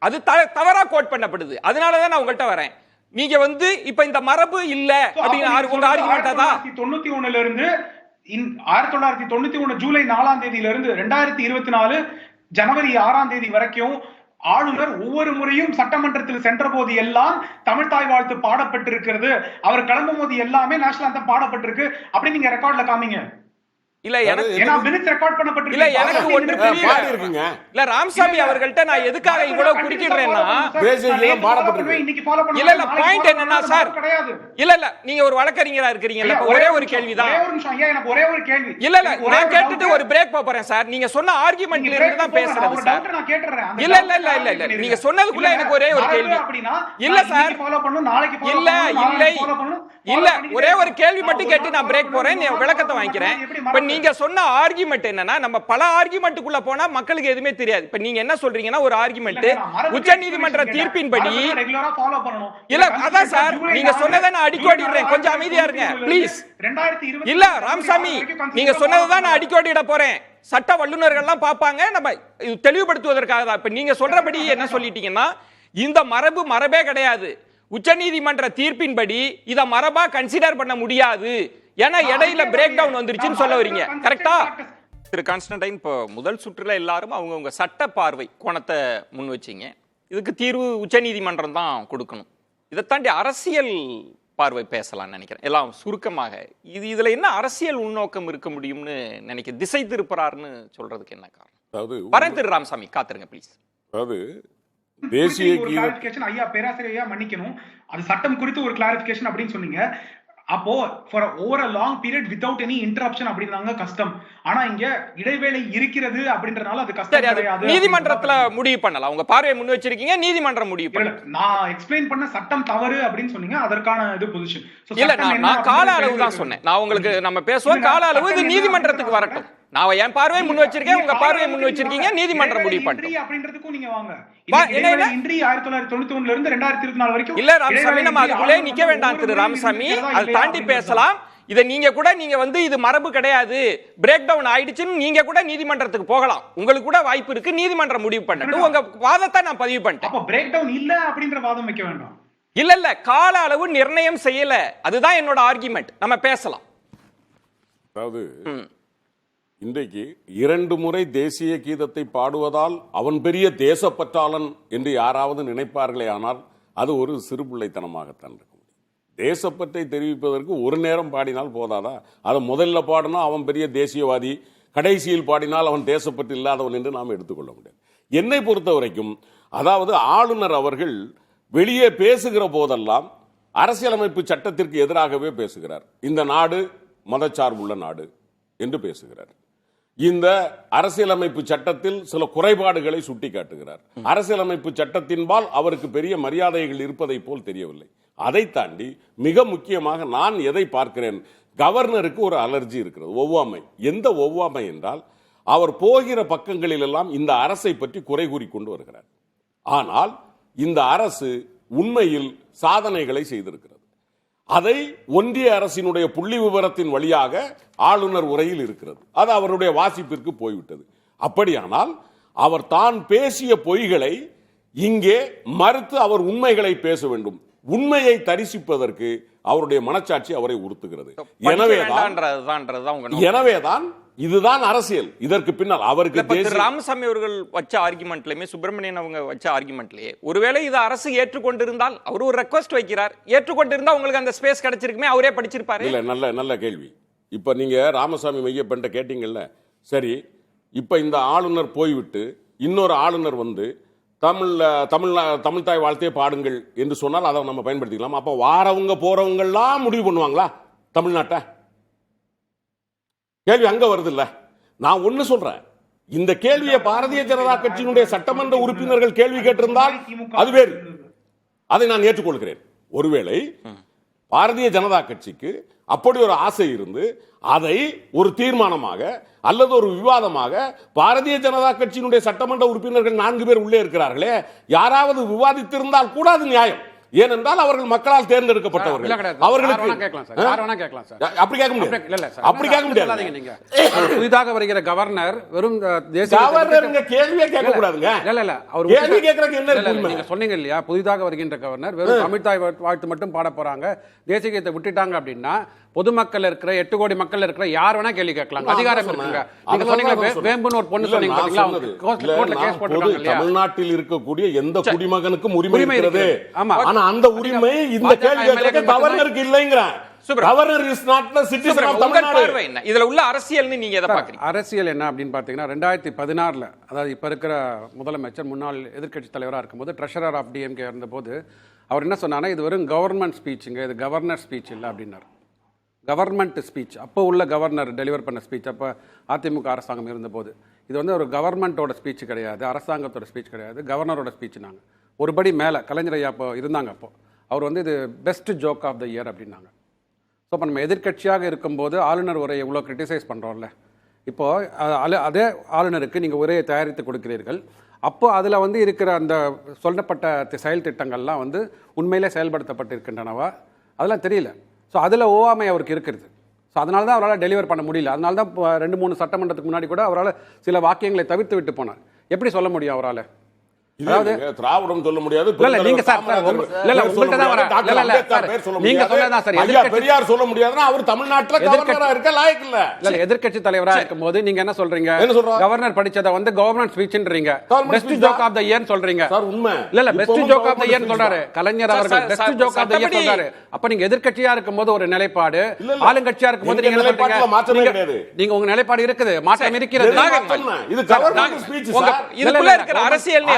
அது தவறா கோட் பண்ணப்படுது. அதனால தான் நான் உங்கள்ட்ட வரேன். நீங்க வந்து இப்ப இந்த மரபு இல்ல அப்படின்னு உங்க ஆர்குமெண்டா தான் 1991 இருந்து 1991 ஜூலை 4ஆம் தேதியில இருந்து 2024 ஜனவரி 6ஆம் தேதி வரைக்கும் ஆளுநர் ஒவ்வொரு முறையும் சட்டமன்றத்தில் சென்ற போது எல்லாம் தமிழ் தாய் வாழ்த்து பாடப்பட்டிருக்கிறது. அவர் கிளம்பும் போது எல்லாமே நேஷனல் ஆந்தம் பாடப்பட்டிருக்கு. அப்படி நீங்க ரெக்கார்ட்ல காமிங்க. இல்ல எனக்கு ரெக்கார்ட் பண்ணப்பட்டிருக்கு. இல்ல எனக்கு ஒன்று புரியல. இல்ல ராமசாமி அவர்கள்ட்ட நான் எதுக்காக இவ்வளவு குறுக்கிடுறேன்னா, இல்ல இல்ல பாயிண்ட் என்னன்னா சார், இல்ல இல்ல நீங்க ஒரு வழக்கறிஞரா இருக்கீங்கல்ல, ஒரே ஒரு கேள்விதான். எனக்கு ஒரே ஒரு கேள்வி. இல்ல இல்ல நான் கேட்டுட்டு ஒரு பிரேக் போறேன் சார். நீங்க சொன்ன ஆர்குமெண்ட்ல இருந்து தான் பேசுறேன் சார். நான் கேட்றேன். இல்ல இல்ல இல்ல இல்ல இல்ல நீங்க சொன்னதுக்குள்ள எனக்கு ஒரே ஒரு கேள்வி. இல்ல சார், ஃபாலோ பண்ணனும், நாளைக்கு ஃபாலோ இல்ல இல்ல இல்ல ஒரே ஒரு கேள்வி மட்டும் கேட்டு நான் பிரேக் போறேன். நீ விளக்கத்தை வாங்கிக்கிறேன். இப்ப நீங்க சொன்ன ஆர்குமெண்ட் என்னன்னா, நம்ம பல ஆர்குமெண்ட்டுக்குள்ள போனா மக்களுக்கு எதுவுமே தெரியாது. இப்ப நீங்க என்ன சொல்றீங்கன்னா, ஒரு ஆர்குமெண்ட் உச்சநீதிமன்ற தீர்ப்பின்படி ரெகுலரா ஃபாலோ பண்ணனும். இல்ல அதான் சார் நீங்க சொன்னதை நான் அடிக்கோடிடுறேன், கொஞ்சம் அமைதியா இருங்க ப்ளீஸ். இல்ல ராமசாமி, நீங்க சொன்னதை தான் நான் அடிக்கோடிட போறேன். சட்ட வல்லுநர்கள்லாம் பார்ப்பாங்க, நம்ம தெளிவுபடுத்துவதற்காக தான். இப்ப நீங்க சொல்றபடி என்ன சொல்லிட்டீங்கன்னா, இந்த மரபே கிடையாது, உச்சநீதிமன்ற தீர்ப்பின்படி இத மரபா கன்சிடர் பண்ண முடியாது, ஏன்னா இடையில பிரேக் டவுன் வந்துருச்சுன்னு சொல்ல வரீங்க, கரெக்டா? திரு கான்ஸ்டன்டைன், இப்போ முதல் சுற்றுல எல்லாரும் அவங்கவுங்க சட்ட பார்வை கோணத்தை முன் வச்சிங்க. இதுக்கு தீர்வு உச்சநீதிமன்றம் தான் கொடுக்கணும். இதை தாண்டி அரசியல் பார்வை பேசலாம்னு நினைக்கிறேன். எல்லாம் சுருக்கமாக இதுல என்ன அரசியல் உள்நோக்கம் இருக்க முடியும்னு நினைக்கிறேன். திசை திருப்புறாருன்னு சொல்றதுக்கு என்ன காரணம்? அதாவது வரேன் திரு ராமசாமி, காத்துருங்க ப்ளீஸ். அதாவது தேசிய கிளாரிஃபிகேஷன் ஐயா பேராசிரியர் ஐயா மன்னிக்கணும், அது சட்டம் குறித்து ஒரு கிளாரிஃபிகேஷன் அப்படின்னு சொன்னீங்க. அப்போ for over a long period without any interruption அப்படினாங்க கஷ்டம். ஆனா இங்க இடைவேளை இருக்கிறது அப்படின்றனால அது கஷ்டம் கிடையாது. நீதிமன்றத்துல முடிவு பண்ணலாம், உங்க பார்வையை முன் வச்சிருக்கீங்க, நீதிமன்றம் முடிவு பண்ணலாம். நான் எக்ஸ்பிளைன் பண்ண சட்டம் தவறு அப்படின்னு சொன்னீங்க, அதற்கான இது பொசிஷன் இல்ல. நான் கால அளவு தான் சொன்னேன். நான் உங்களுக்கு நம்ம பேசுவோம் கால அளவு, இது நீதிமன்றத்துக்கு வரட்டும். நான் என் பார்வையை முன் வச்சிருக்கேன், உங்க பார்வையை முன் வச்சிருக்கீங்க, நீதிமன்றம் முடிவு பண்ணட்டும். அப்படின்றதுக்கும் நீங்க வாங்க. இன்றி 1991 ல இருந்து 2024 வரைக்கும் இல்ல ராமசாமி, நம்ம அதுக்குள்ளே நிக்க வேண்டாம் திரு ராமசாமி, அதை தாண்டி பேசலாம். இதை நீங்க வந்து இது மரபு கிடையாது, பிரேக் டவுன் ஆயிடுச்சுன்னு நீங்க கூட நீதிமன்றத்துக்கு போகலாம். உங்களுக்கு கூட வாய்ப்பு இருக்கு, நீதிமன்றம் முடிவு பண்ணட்டும். உங்க வாதத்தை நான் பதிவு பண்ணிட்டேன். அப்ப பிரேக் டவுன் இல்ல அப்படின்ற வாதம் வைக்க வேண்டாம். இல்ல கால அளவு நிர்ணயம் செய்யல, அதுதான் என்னோட ஆர்குமெண்ட். நம்ம பேசலாம். அதாவது இன்றைக்கு 2 முறை தேசிய கீதத்தை பாடுவதால் அவன் பெரிய தேசப்பற்றாளன் என்று யாராவது நினைப்பார்களே, ஆனால் அது ஒரு சிறுபிள்ளைத்தனமாகத்தான் இருக்கும். தேசப்பற்றை தெரிவிப்பதற்கு ஒரு நேரம் பாடினால் போதாதா? அதை முதல்ல பாடினா அவன் பெரிய தேசியவாதி, கடைசியில் பாடினால் அவன் தேசப்பற்று இல்லாதவன் என்று நாம் எடுத்துக்கொள்ள முடியாது. என்னை பொறுத்த வரைக்கும், அதாவது ஆளுநர் அவர்கள் வெளியே பேசுகிற போதெல்லாம் அரசியலமைப்பு சட்டத்திற்கு எதிராகவே பேசுகிறார். இந்த நாடு மதச்சார்புள்ள நாடு என்று பேசுகிறார். இந்த அரசியலமைப்பு சட்டத்தில் சில குறைபாடுகளை சுட்டிக்காட்டுகிறார். அரசியலமைப்பு சட்டத்தின்பால் அவருக்கு பெரிய மரியாதைகள் இருப்பதை போல் தெரியவில்லை. அதை தாண்டி மிக முக்கியமாக நான் எதை பார்க்கிறேன், கவர்னருக்கு ஒரு அலர்ஜி இருக்கிறது, ஒவ்வாமை. எந்த ஒவ்வாமை என்றால், அவர் போகிற பக்கங்களில் எல்லாம் இந்த அரசை பற்றி குறை கூறிக்கொண்டு வருகிறார். ஆனால் இந்த அரசு உண்மையில் சாதனைகளை செய்திருக்கிறது. அதை ஒன்றிய அரசினுடைய புள்ளி விவரத்தின் வழியாக ஆளுநர் உரையில் இருக்கிறது. அது அவருடைய வாசிப்பிற்கு போய்விட்டது. அப்படியானால் அவர் தான் பேசிய பொய்களை இங்கே மறுத்து அவர் உண்மைகளை பேச வேண்டும். உண்மையை தரிசிப்பதற்கு அவருடைய மனச்சாட்சி அவரை உறுத்துகிறது. எனவேதான் இதுதான் அரசியல். இதற்கு பின்னால் அவருக்கு ராமசாமி அவர்கள் வச்ச ஆர்குமெண்ட்லயுமே, சுப்பிரமணியன் அவங்க வச்ச ஆர்குமெண்ட்லயே, ஒருவேளை இது அரசு ஏற்றுக்கொண்டிருந்தால், அவர் ஒரு ரெக்வஸ்ட் வைக்கிறார், ஏற்றுக்கொண்டிருந்தா உங்களுக்கு அந்த ஸ்பேஸ் கிடைச்சிருக்குமே, அவரே படிச்சிருப்பாரு. இல்ல, நல்ல கேள்வி. இப்ப நீங்க ராமசாமி மையப்பெண்ட கேட்டீங்கல்ல, சரி, இப்ப இந்த ஆளுநர் போய்விட்டு இன்னொரு ஆளுநர் வந்து தமிழ் தாய் வாழ்த்தையே பாடுங்கள் என்று சொன்னால் அதை நம்ம பயன்படுத்திக்கலாம். அப்ப வாரவங்க போறவங்க எல்லாம் முடிவு பண்ணுவாங்களா தமிழ்நாட்டை? கேள்வி அங்க வருது இல்ல. நான் ஒண்ணு சொல்றேன், இந்த கேள்வியை பாரதிய ஜனதா கட்சியினுடைய சட்டமன்ற உறுப்பினர்கள் கேள்வி கேட்டிருந்தால் அது வேறு, அதை நான் ஏற்றுக்கொள்கிறேன். ஒருவேளை பாரதிய ஜனதா கட்சிக்கு அப்படி ஒரு ஆசை இருந்து அதை ஒரு தீர்மானமாக அல்லது ஒரு விவாதமாக, பாரதிய ஜனதா கட்சியினுடைய சட்டமன்ற உறுப்பினர்கள் 4 பேர் உள்ளே இருக்கிறார்களே, யாராவது விவாதித்திருந்தால் கூட அது நியாயம். ஏனென்றால் அவர்கள் மக்களால் தேர்ந்தெடுக்கப்பட்டவர்கள். அவர்களுக்கு அப்படி கேட்க முடியாது. புதிதாக வருகிற கவர்னர் வெறும் கேள்வியே கேட்க கூடாதுங்க. கேள்வி கேட்கறதுக்கு என்ன நீங்க சொன்னீங்க இல்லையா, புதிதாக வருகின்ற கவர்னர் வெறும் தமிழ்தாய் வாழ்த்து மட்டும் பாட போறாங்க, தேசிய கீதத்தை விட்டுட்டாங்க அப்படின்னா பொதுமக்கள் இருக்கிற 8 கோடி மக்கள் இருக்கிற யார் வேணா கேள்வி கேட்கலாம், அதிகாரம் இருக்குங்க. நீங்க சொன்னீங்க வேம்புன்னு ஒரு பொண்ணு சொன்னீங்க பாத்தீங்களா, கோர்ட்ல கேஸ் போட்டுட்டாங்க இல்லையா? தமிழ்நாட்டில் இருக்கக்கூடிய எந்த குடிமகனுக்கும் உரிமை இருக்கிறது. ஆமா, ஆனா அந்த உரிமை இந்த கேள்வி கேட்க கவர்னருக்கு இல்லைங்கறான். Governor is not the citizen of Tamil Nadu. இதுல உள்ள அரசியல் நீங்க எதை பாக்குறீங்க? அரசியல் என்ன அப்படின்னு பாத்தீங்கன்னா, 2016ல, அதாவது இப்ப இருக்கிற முதலமைச்சர் முன்னாள் எதிர்க்கட்சி தலைவரா இருக்கும்போது, ட்ரெஷரர் ஆஃப் டிஎம்கே இருந்தபோது அவர் என்ன சொன்னாங்கன்னா, இது வெறும் கவர்மெண்ட் ஸ்பீச்சுங்க, இது கவர்னர் ஸ்பீச் இல்லை அப்படின்னாரு. கவர்மெண்ட் ஸ்பீச், அப்போ உள்ள கவர்னர் டெலிவர் பண்ண ஸ்பீச், அப்போ அதிமுக அரசாங்கம் இருந்தபோது, இது வந்து ஒரு கவர்மெண்ட்டோட ஸ்பீச் கிடையாது, அரசாங்கத்தோட ஸ்பீச் கிடையாது, கவர்னரோட ஸ்பீச். நாங்கள் ஒருபடி மேலே கலைஞர் ஐயா அப்போ இருந்தாங்க. அப்போ அவர் வந்து இது best joke of the year அப்படின்னாங்க. ஸோ இப்போ நம்ம எதிர்க்கட்சியாக இருக்கும்போது ஆளுநர் உரையை இவ்வளோ கிரிட்டிசைஸ் பண்ணுறோம்ல, இப்போது அதே ஆளுநருக்கு நீங்கள் உரையை தயாரித்து கொடுக்கிறீர்கள். அப்போ அதில் வந்து இருக்கிற அந்த சொல்லப்பட்ட செயல் திட்டங்கள்லாம் வந்து உண்மையிலே செயல்படுத்தப்பட்டிருக்கின்றனவா அதெல்லாம் தெரியல. ஸோ அதில் ஓவாமை அவருக்கு இருக்கிறது. ஸோ அதனால தான் அவரால் டெலிவர் பண்ண முடியல. அதனால தான் 2-3 சட்டமன்றத்துக்கு முன்னாடி கூட அவரால் சில வாக்கியங்களை தவிர்த்து விட்டு போனார். எப்படி சொல்ல முடியும் அவரால்? அதாவது திராவிடம் சொல்ல முடியாது. நீங்க சார் உங்கள்கிட்ட தான் வரேன். நீங்க சொன்னதான் சரி. பெரியார் சொல்ல முடியாதுன்னா அவர் தமிழ்நாட்டுல கவர்னரா இருக்க லாயக்கு இல்ல. இல்ல எதிர்க்கட்சி தலைவரா இருக்கும்போது நீங்க என்ன சொல்றீங்க? கவர்னர் படிச்சத வந்து கவர்னர் ஸ்பீச்ன்றீங்க, best joke of the year சொல்றீங்க. சார் உண்மை இல்ல best joke of the year சொல்றாரு கலைஞர் அவர்கள். Best joke of the year சொல்றாரு. அப்ப நீங்க எதிர்க்கட்சியா இருக்கும்போது ஒரு நிலைப்பாடு, ஆளுங்கட்சியா இருக்கும்போது நீங்க என்ன சொல்றீங்க? மாற்றமே கிடையாது. நீங்க உங்க நிலைப்பாடு இருக்குது, மாற்றம் இருக்கிறது. இது கவர்னர் ஸ்பீச் சார். இதுக்குள்ள இருக்கிற அரசியல்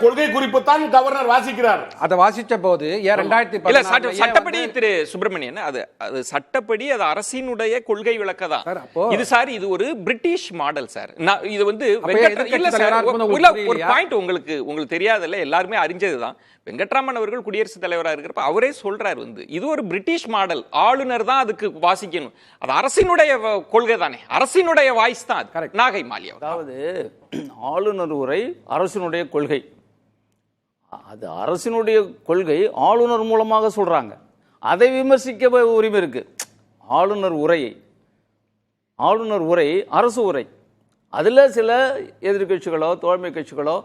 கொள்கை குறிப்பு தான் கவர்னர் வாசிக்கிறார். அதை வாசிச்ச போது 2014 சட்டப்படி திரு சுப்பிரமணியன் அது சட்டப்படி அது அரசினுடைய கொள்கை விளக்கதான் இது சார். இது ஒரு பிரிட்டிஷ் மாடல் சார். இது வந்து ஒரு பாயிண்ட் உங்களுக்கு தெரியாதுல்ல, எல்லாருமே அறிஞ்சதுதான். வெங்கட்ராமன் அவர்கள் குடியரசுத் தலைவராக இருக்கிறப்ப அவரே சொல்றாரு வந்து இது ஒரு பிரிட்டிஷ் மாடல், ஆளுநர் தான் அதுக்கு வாசிக்கணும், அது அரசினுடைய கொள்கை தானே, அரசினுடைய வாய்ஸ் தான் அது. நாகை மாலியா, அதாவது ஆளுநர் உரை அரசினுடைய கொள்கை, அது அரசினுடைய கொள்கை ஆளுநர் மூலமாக சொல்றாங்க. அதை விமர்சிக்க உரிமை இருக்கு. ஆளுநர் உரை அரசு உரை, அதுல சில எதிர்கட்சிகளோ தோழமை கட்சிகளோ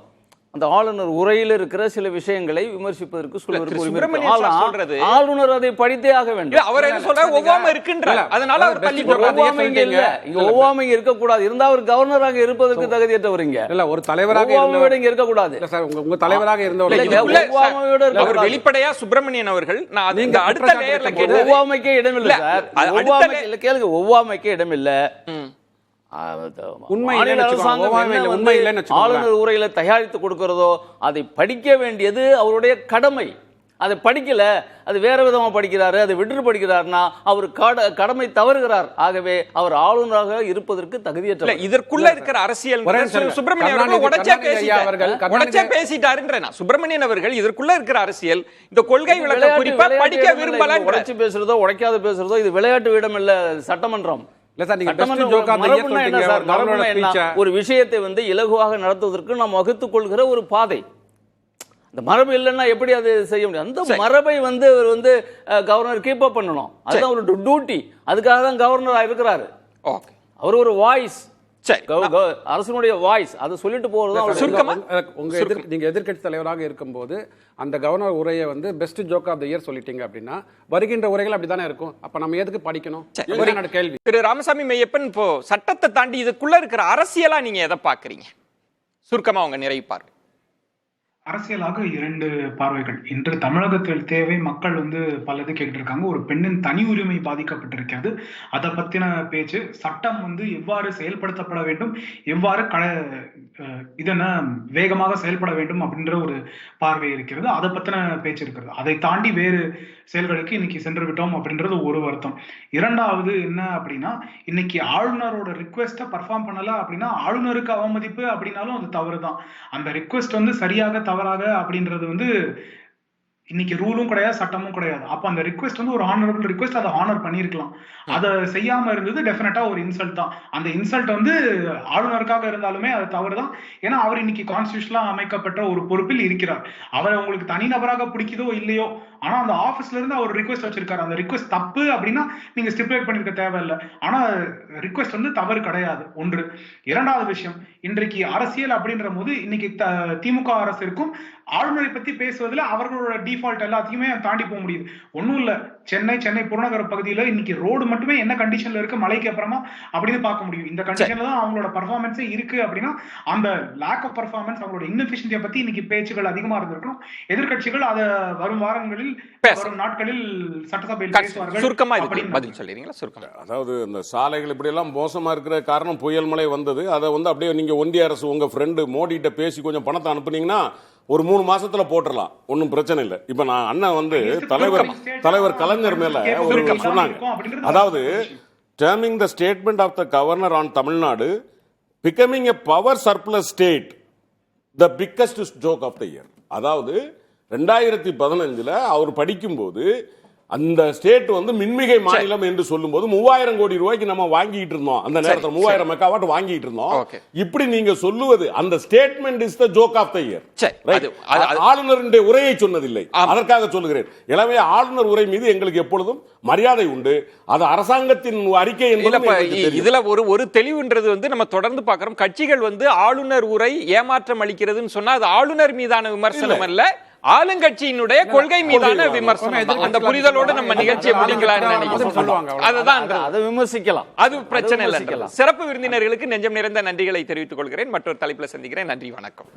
அந்த ஆளுநர் உரையில் இருக்கிற சில விஷயங்களை விமர்சிப்பதற்கு சொல்வதற்கு உரிமை இருக்கு. ஆளுநர் அதை படித்தே ஆக வேண்டும். அவர் என்ன சொல்றாரு? ஒவ்வாமை இருக்கின்றார், அதனால அவர் தள்ளி போடுறாரு. இங்க ஒவ்வாமை இருக்கக்கூடாது. இருந்தா அவர் கவர்னராக இருப்பதற்கு தகுதியற்றவர். இங்க ஒரு தலைவராக இங்க இருக்கக்கூடாது. உங்க தலைவராக இருந்தவர் வெளிப்படையா சுப்பிரமணியன் அவர்கள் இந்த அடுத்த லேயர்ல கேட்டு ஒவ்வாமைக்கே இடமில்லை சார். கேளுங்க, ஒவ்வாமைக்கே இடமில்லை. ஆளுநர் உரையில தயாரித்து கொடுக்கிறதோ அதை படிக்க வேண்டியது அவருடைய கடமை. அதை படிக்கல, அது வேற விதமா படிக்கிறாரு, அதை விட்டு படிக்கிறார்னா அவர் கடமை தவறுகிறார். ஆகவே அவர் ஆளுநராக இருப்பதற்கு தகுதியற்ற. இதற்குள்ள இருக்கிற அரசியல் சுப்பிரமணியன் பேசிட்டாருன்ற சுப்பிரமணியன் அவர்கள் இதற்குள்ள இருக்கிற அரசியல் இந்த கொள்கை விளக்க குறிப்பா படிக்க விரும்பல. உடைச்சு பேசுறதோ உடைக்காத பேசுறதோ இது விளையாட்டு இடம் இல்ல, சட்டமன்றம். ஒரு விஷயத்தை வந்து இலகுவாக நடத்துவதற்கு நாம் வகுத்துக் கொள்கிற ஒரு பாதை. அந்த மரபு இல்லைன்னா எப்படி அது செய்ய முடியும்? அந்த மரபை வந்து அவர் வந்து கவர்னர் கீப் அப் பண்ணணும். அதுதான் ஒரு டியூட்டி. அதுக்காக தான் கவர்னர் இருக்கிறாரு. அவர் ஒரு வாய்ஸ், அரசனுடைய வாய்ஸ். அதை சொல்லிட்டு போறது. நீங்க எதிர்க்கட்சி தலைவராக இருக்கும்போது அந்த கவர்னர் உரையை வந்து best joke of the year சொல்லிட்டீங்க அப்படின்னா வருகின்ற உரைகள் அப்படித்தானே இருக்கும். அப்ப நம்ம எதுக்கு படிக்கணும்? கேள்வி. திரு ராமசாமி மெய்யப்பன், இப்போ சட்டத்தை தாண்டி இதுக்குள்ள இருக்கிற அரசியலா நீங்க எதை பாக்குறீங்க? சுருக்கமா உங்க நிறைவு பார்வை. அரசியலாக 2 பார்வைகள். இன்று தமிழகத்தில் தேவை, மக்கள் வந்து பலது கேட்டு இருக்காங்க. ஒரு பெண்ணின் தனி உரிமை பாதிக்கப்பட்டிருக்கிறது, அதை பத்தின பேச்சு. சட்டம் வந்து எவ்வாறு செயல்படுத்தப்பட வேண்டும், எவ்வாறு இதென்ன வேகமாக செயல்பட வேண்டும் அப்படின்ற ஒரு பார்வை இருக்கிறது. அதை பத்தின பேச்சு இருக்கிறது. அதை தாண்டி வேறு செயல்களுக்கு இன்னைக்கு சென்று விட்டோம் அப்படின்றது ஒரு வருத்தம். 2வது என்ன அப்படின்னா, இன்னைக்கு ஆளுநரோட ரிக்வெஸ்ட்டை பர்ஃபார்ம் பண்ணல அப்படின்னா ஆளுநருக்கு அவமதிப்பு அப்படின்னாலும் அது தவறு தான். அந்த ரிக்வெஸ்ட் வந்து சரியாக தவறாக அப்படின்றது வந்து இன்னைக்கு ரூலும் கிடையாது, சட்டமும் கிடையாது. அப்ப அந்த ரிக்வெஸ்ட் வந்து ஒரு ஹானரபிள் ரிக்வெஸ்ட், அதை ஹானர் பண்ணிருக்கலாம். அதை செய்யாம இருந்தது டெஃபினட்டா ஒரு இன்சல்ட் தான். அந்த இன்சல்ட் வந்து ஆளுநருக்காக இருந்தாலுமே அது தவறு தான். ஏன்னா அவர் இன்னைக்கு கான்ஸ்டிடியூஷனலா அமைக்கப்பட்ட ஒரு பொறுப்பில் இருக்கிறார். அவரை உங்களுக்கு தனிநபராக பிடிக்குதோ இல்லையோ, ஆனா அந்த ஆபீஸ்ல இருந்து அவர் ரிக்வெஸ்ட் வச்சிருக்காரு. அந்த ரிக்வெஸ்ட் தப்பு அப்படின்னா நீங்க ஸ்டிபுலேட் பண்ணிருக்க தேவையில்லை. ஆனா ரிக்வெஸ்ட் வந்து தவறு கிடையாது. ஒன்று. 2வது விஷயம், இன்றைக்கு அரசியல் அப்படின்ற போது இன்னைக்கு திமுக அரசு இருக்கும் ஆளுநரை பத்தி பேசுவதில் அவர்களோட டிஃபால்ட் எல்லாத்தையுமே தாண்டி போக முடியுது. ஒன்னும் இல்ல, சென்னை புறநகர பகுதியில இன்னைக்கு ரோடு மட்டுமே என்ன கண்டிஷன்ல இருக்கு மழைக்கு அப்புறமா அப்படின்னு பார்க்க முடியும். இந்த கண்டிஷன்ல தான் அவங்களோட பர்ஃபார்மன்ஸே இருக்கு அப்படின்னா அந்த லேக் ஆஃப் பர்ஃபார்மன்ஸ், அவங்களோட இன்னெஃபிஷியன்சியை பத்தி இன்னைக்கு பேச்சுகள் அதிகமா இருந்திருக்கும். எதிர்க்கட்சிகள் அதை வரும் வாரங்களில் வரும் நாட்களில் சட்டசபையில் பேசுவார்கள். சுருக்கமா பதில் சொல்றீங்களா? சுருக்கமா. அதாவது இந்த சாலைகள் இப்படி எல்லாம் மோசமா இருக்கிற காரணம் புயல் மழை வந்தது. அதை வந்து அப்படியே நீங்க ஒன்றிய அரசு உங்க ஃப்ரெண்டு மோடிட்ட பேசி கொஞ்சம் பணத்தை அனுப்புனீங்கன்னா ஒரு 3 மாசத்துல போட்டுடலாம், ஒன்னும் பிரச்சனை இல்லை. இப்ப நான் அண்ணன் வந்து தலைவர் கலைஞர் மேல ஒரு சொன்னாங்க. அதாவது terming the statement of the governor on Tamil Nadu becoming a power surplus state the biggest joke of the year. அதாவது 2015 அவர் படிக்கும்போது அந்த ஸ்டேட் வந்து மின்மிகை மாநிலம் என்று சொல்லும்போது 3000 கோடி ரூபாய்க்கு நம்ம வாங்கிட்டு இருந்தோம். அந்த நேரத்தில் 3000 மெகாவாட் வாங்கிட்டு இருந்தோம். இப்படி நீங்க சொல்லுவது அந்த statement is the joke of the year. ஆளுநருடைய உரையை சொன்னதில்லை, அதற்காக சொல்லுகிறேன். எனவே ஆளுநர் உரை மீது எங்களுக்கு எப்பொழுதும் மரியாதை உண்டு. அது அரசாங்கத்தின் அறிக்கை என்பது இதுல ஒரு தெளிவுன்றது வந்து நம்ம தொடர்ந்து பார்க்கிறோம். கட்சிகள் வந்து ஆளுநர் உரை ஏமாற்றம் அளிக்கிறதுன்னு சொன்னா அது ஆளுநர் மீதான விமர்சனம் அல்ல, ஆளுங்கட்சியினுடைய கொள்கை மீதான விமர்சனம். அந்த புரிதலோடு நம்ம நிகழ்ச்சியை முடிக்கலாம்னு நினைக்கிறேன். அதுதான் அதை விமர்சிக்கலாம், அது பிரச்சனை இல்லை. சிறப்பு விருந்தினர்களுக்கு நெஞ்சம் நிறைந்த நன்றிகளை தெரிவித்துக் கொள்கிறேன். மற்றொரு தலைப்புல சந்திக்கிறேன். நன்றி, வணக்கம்.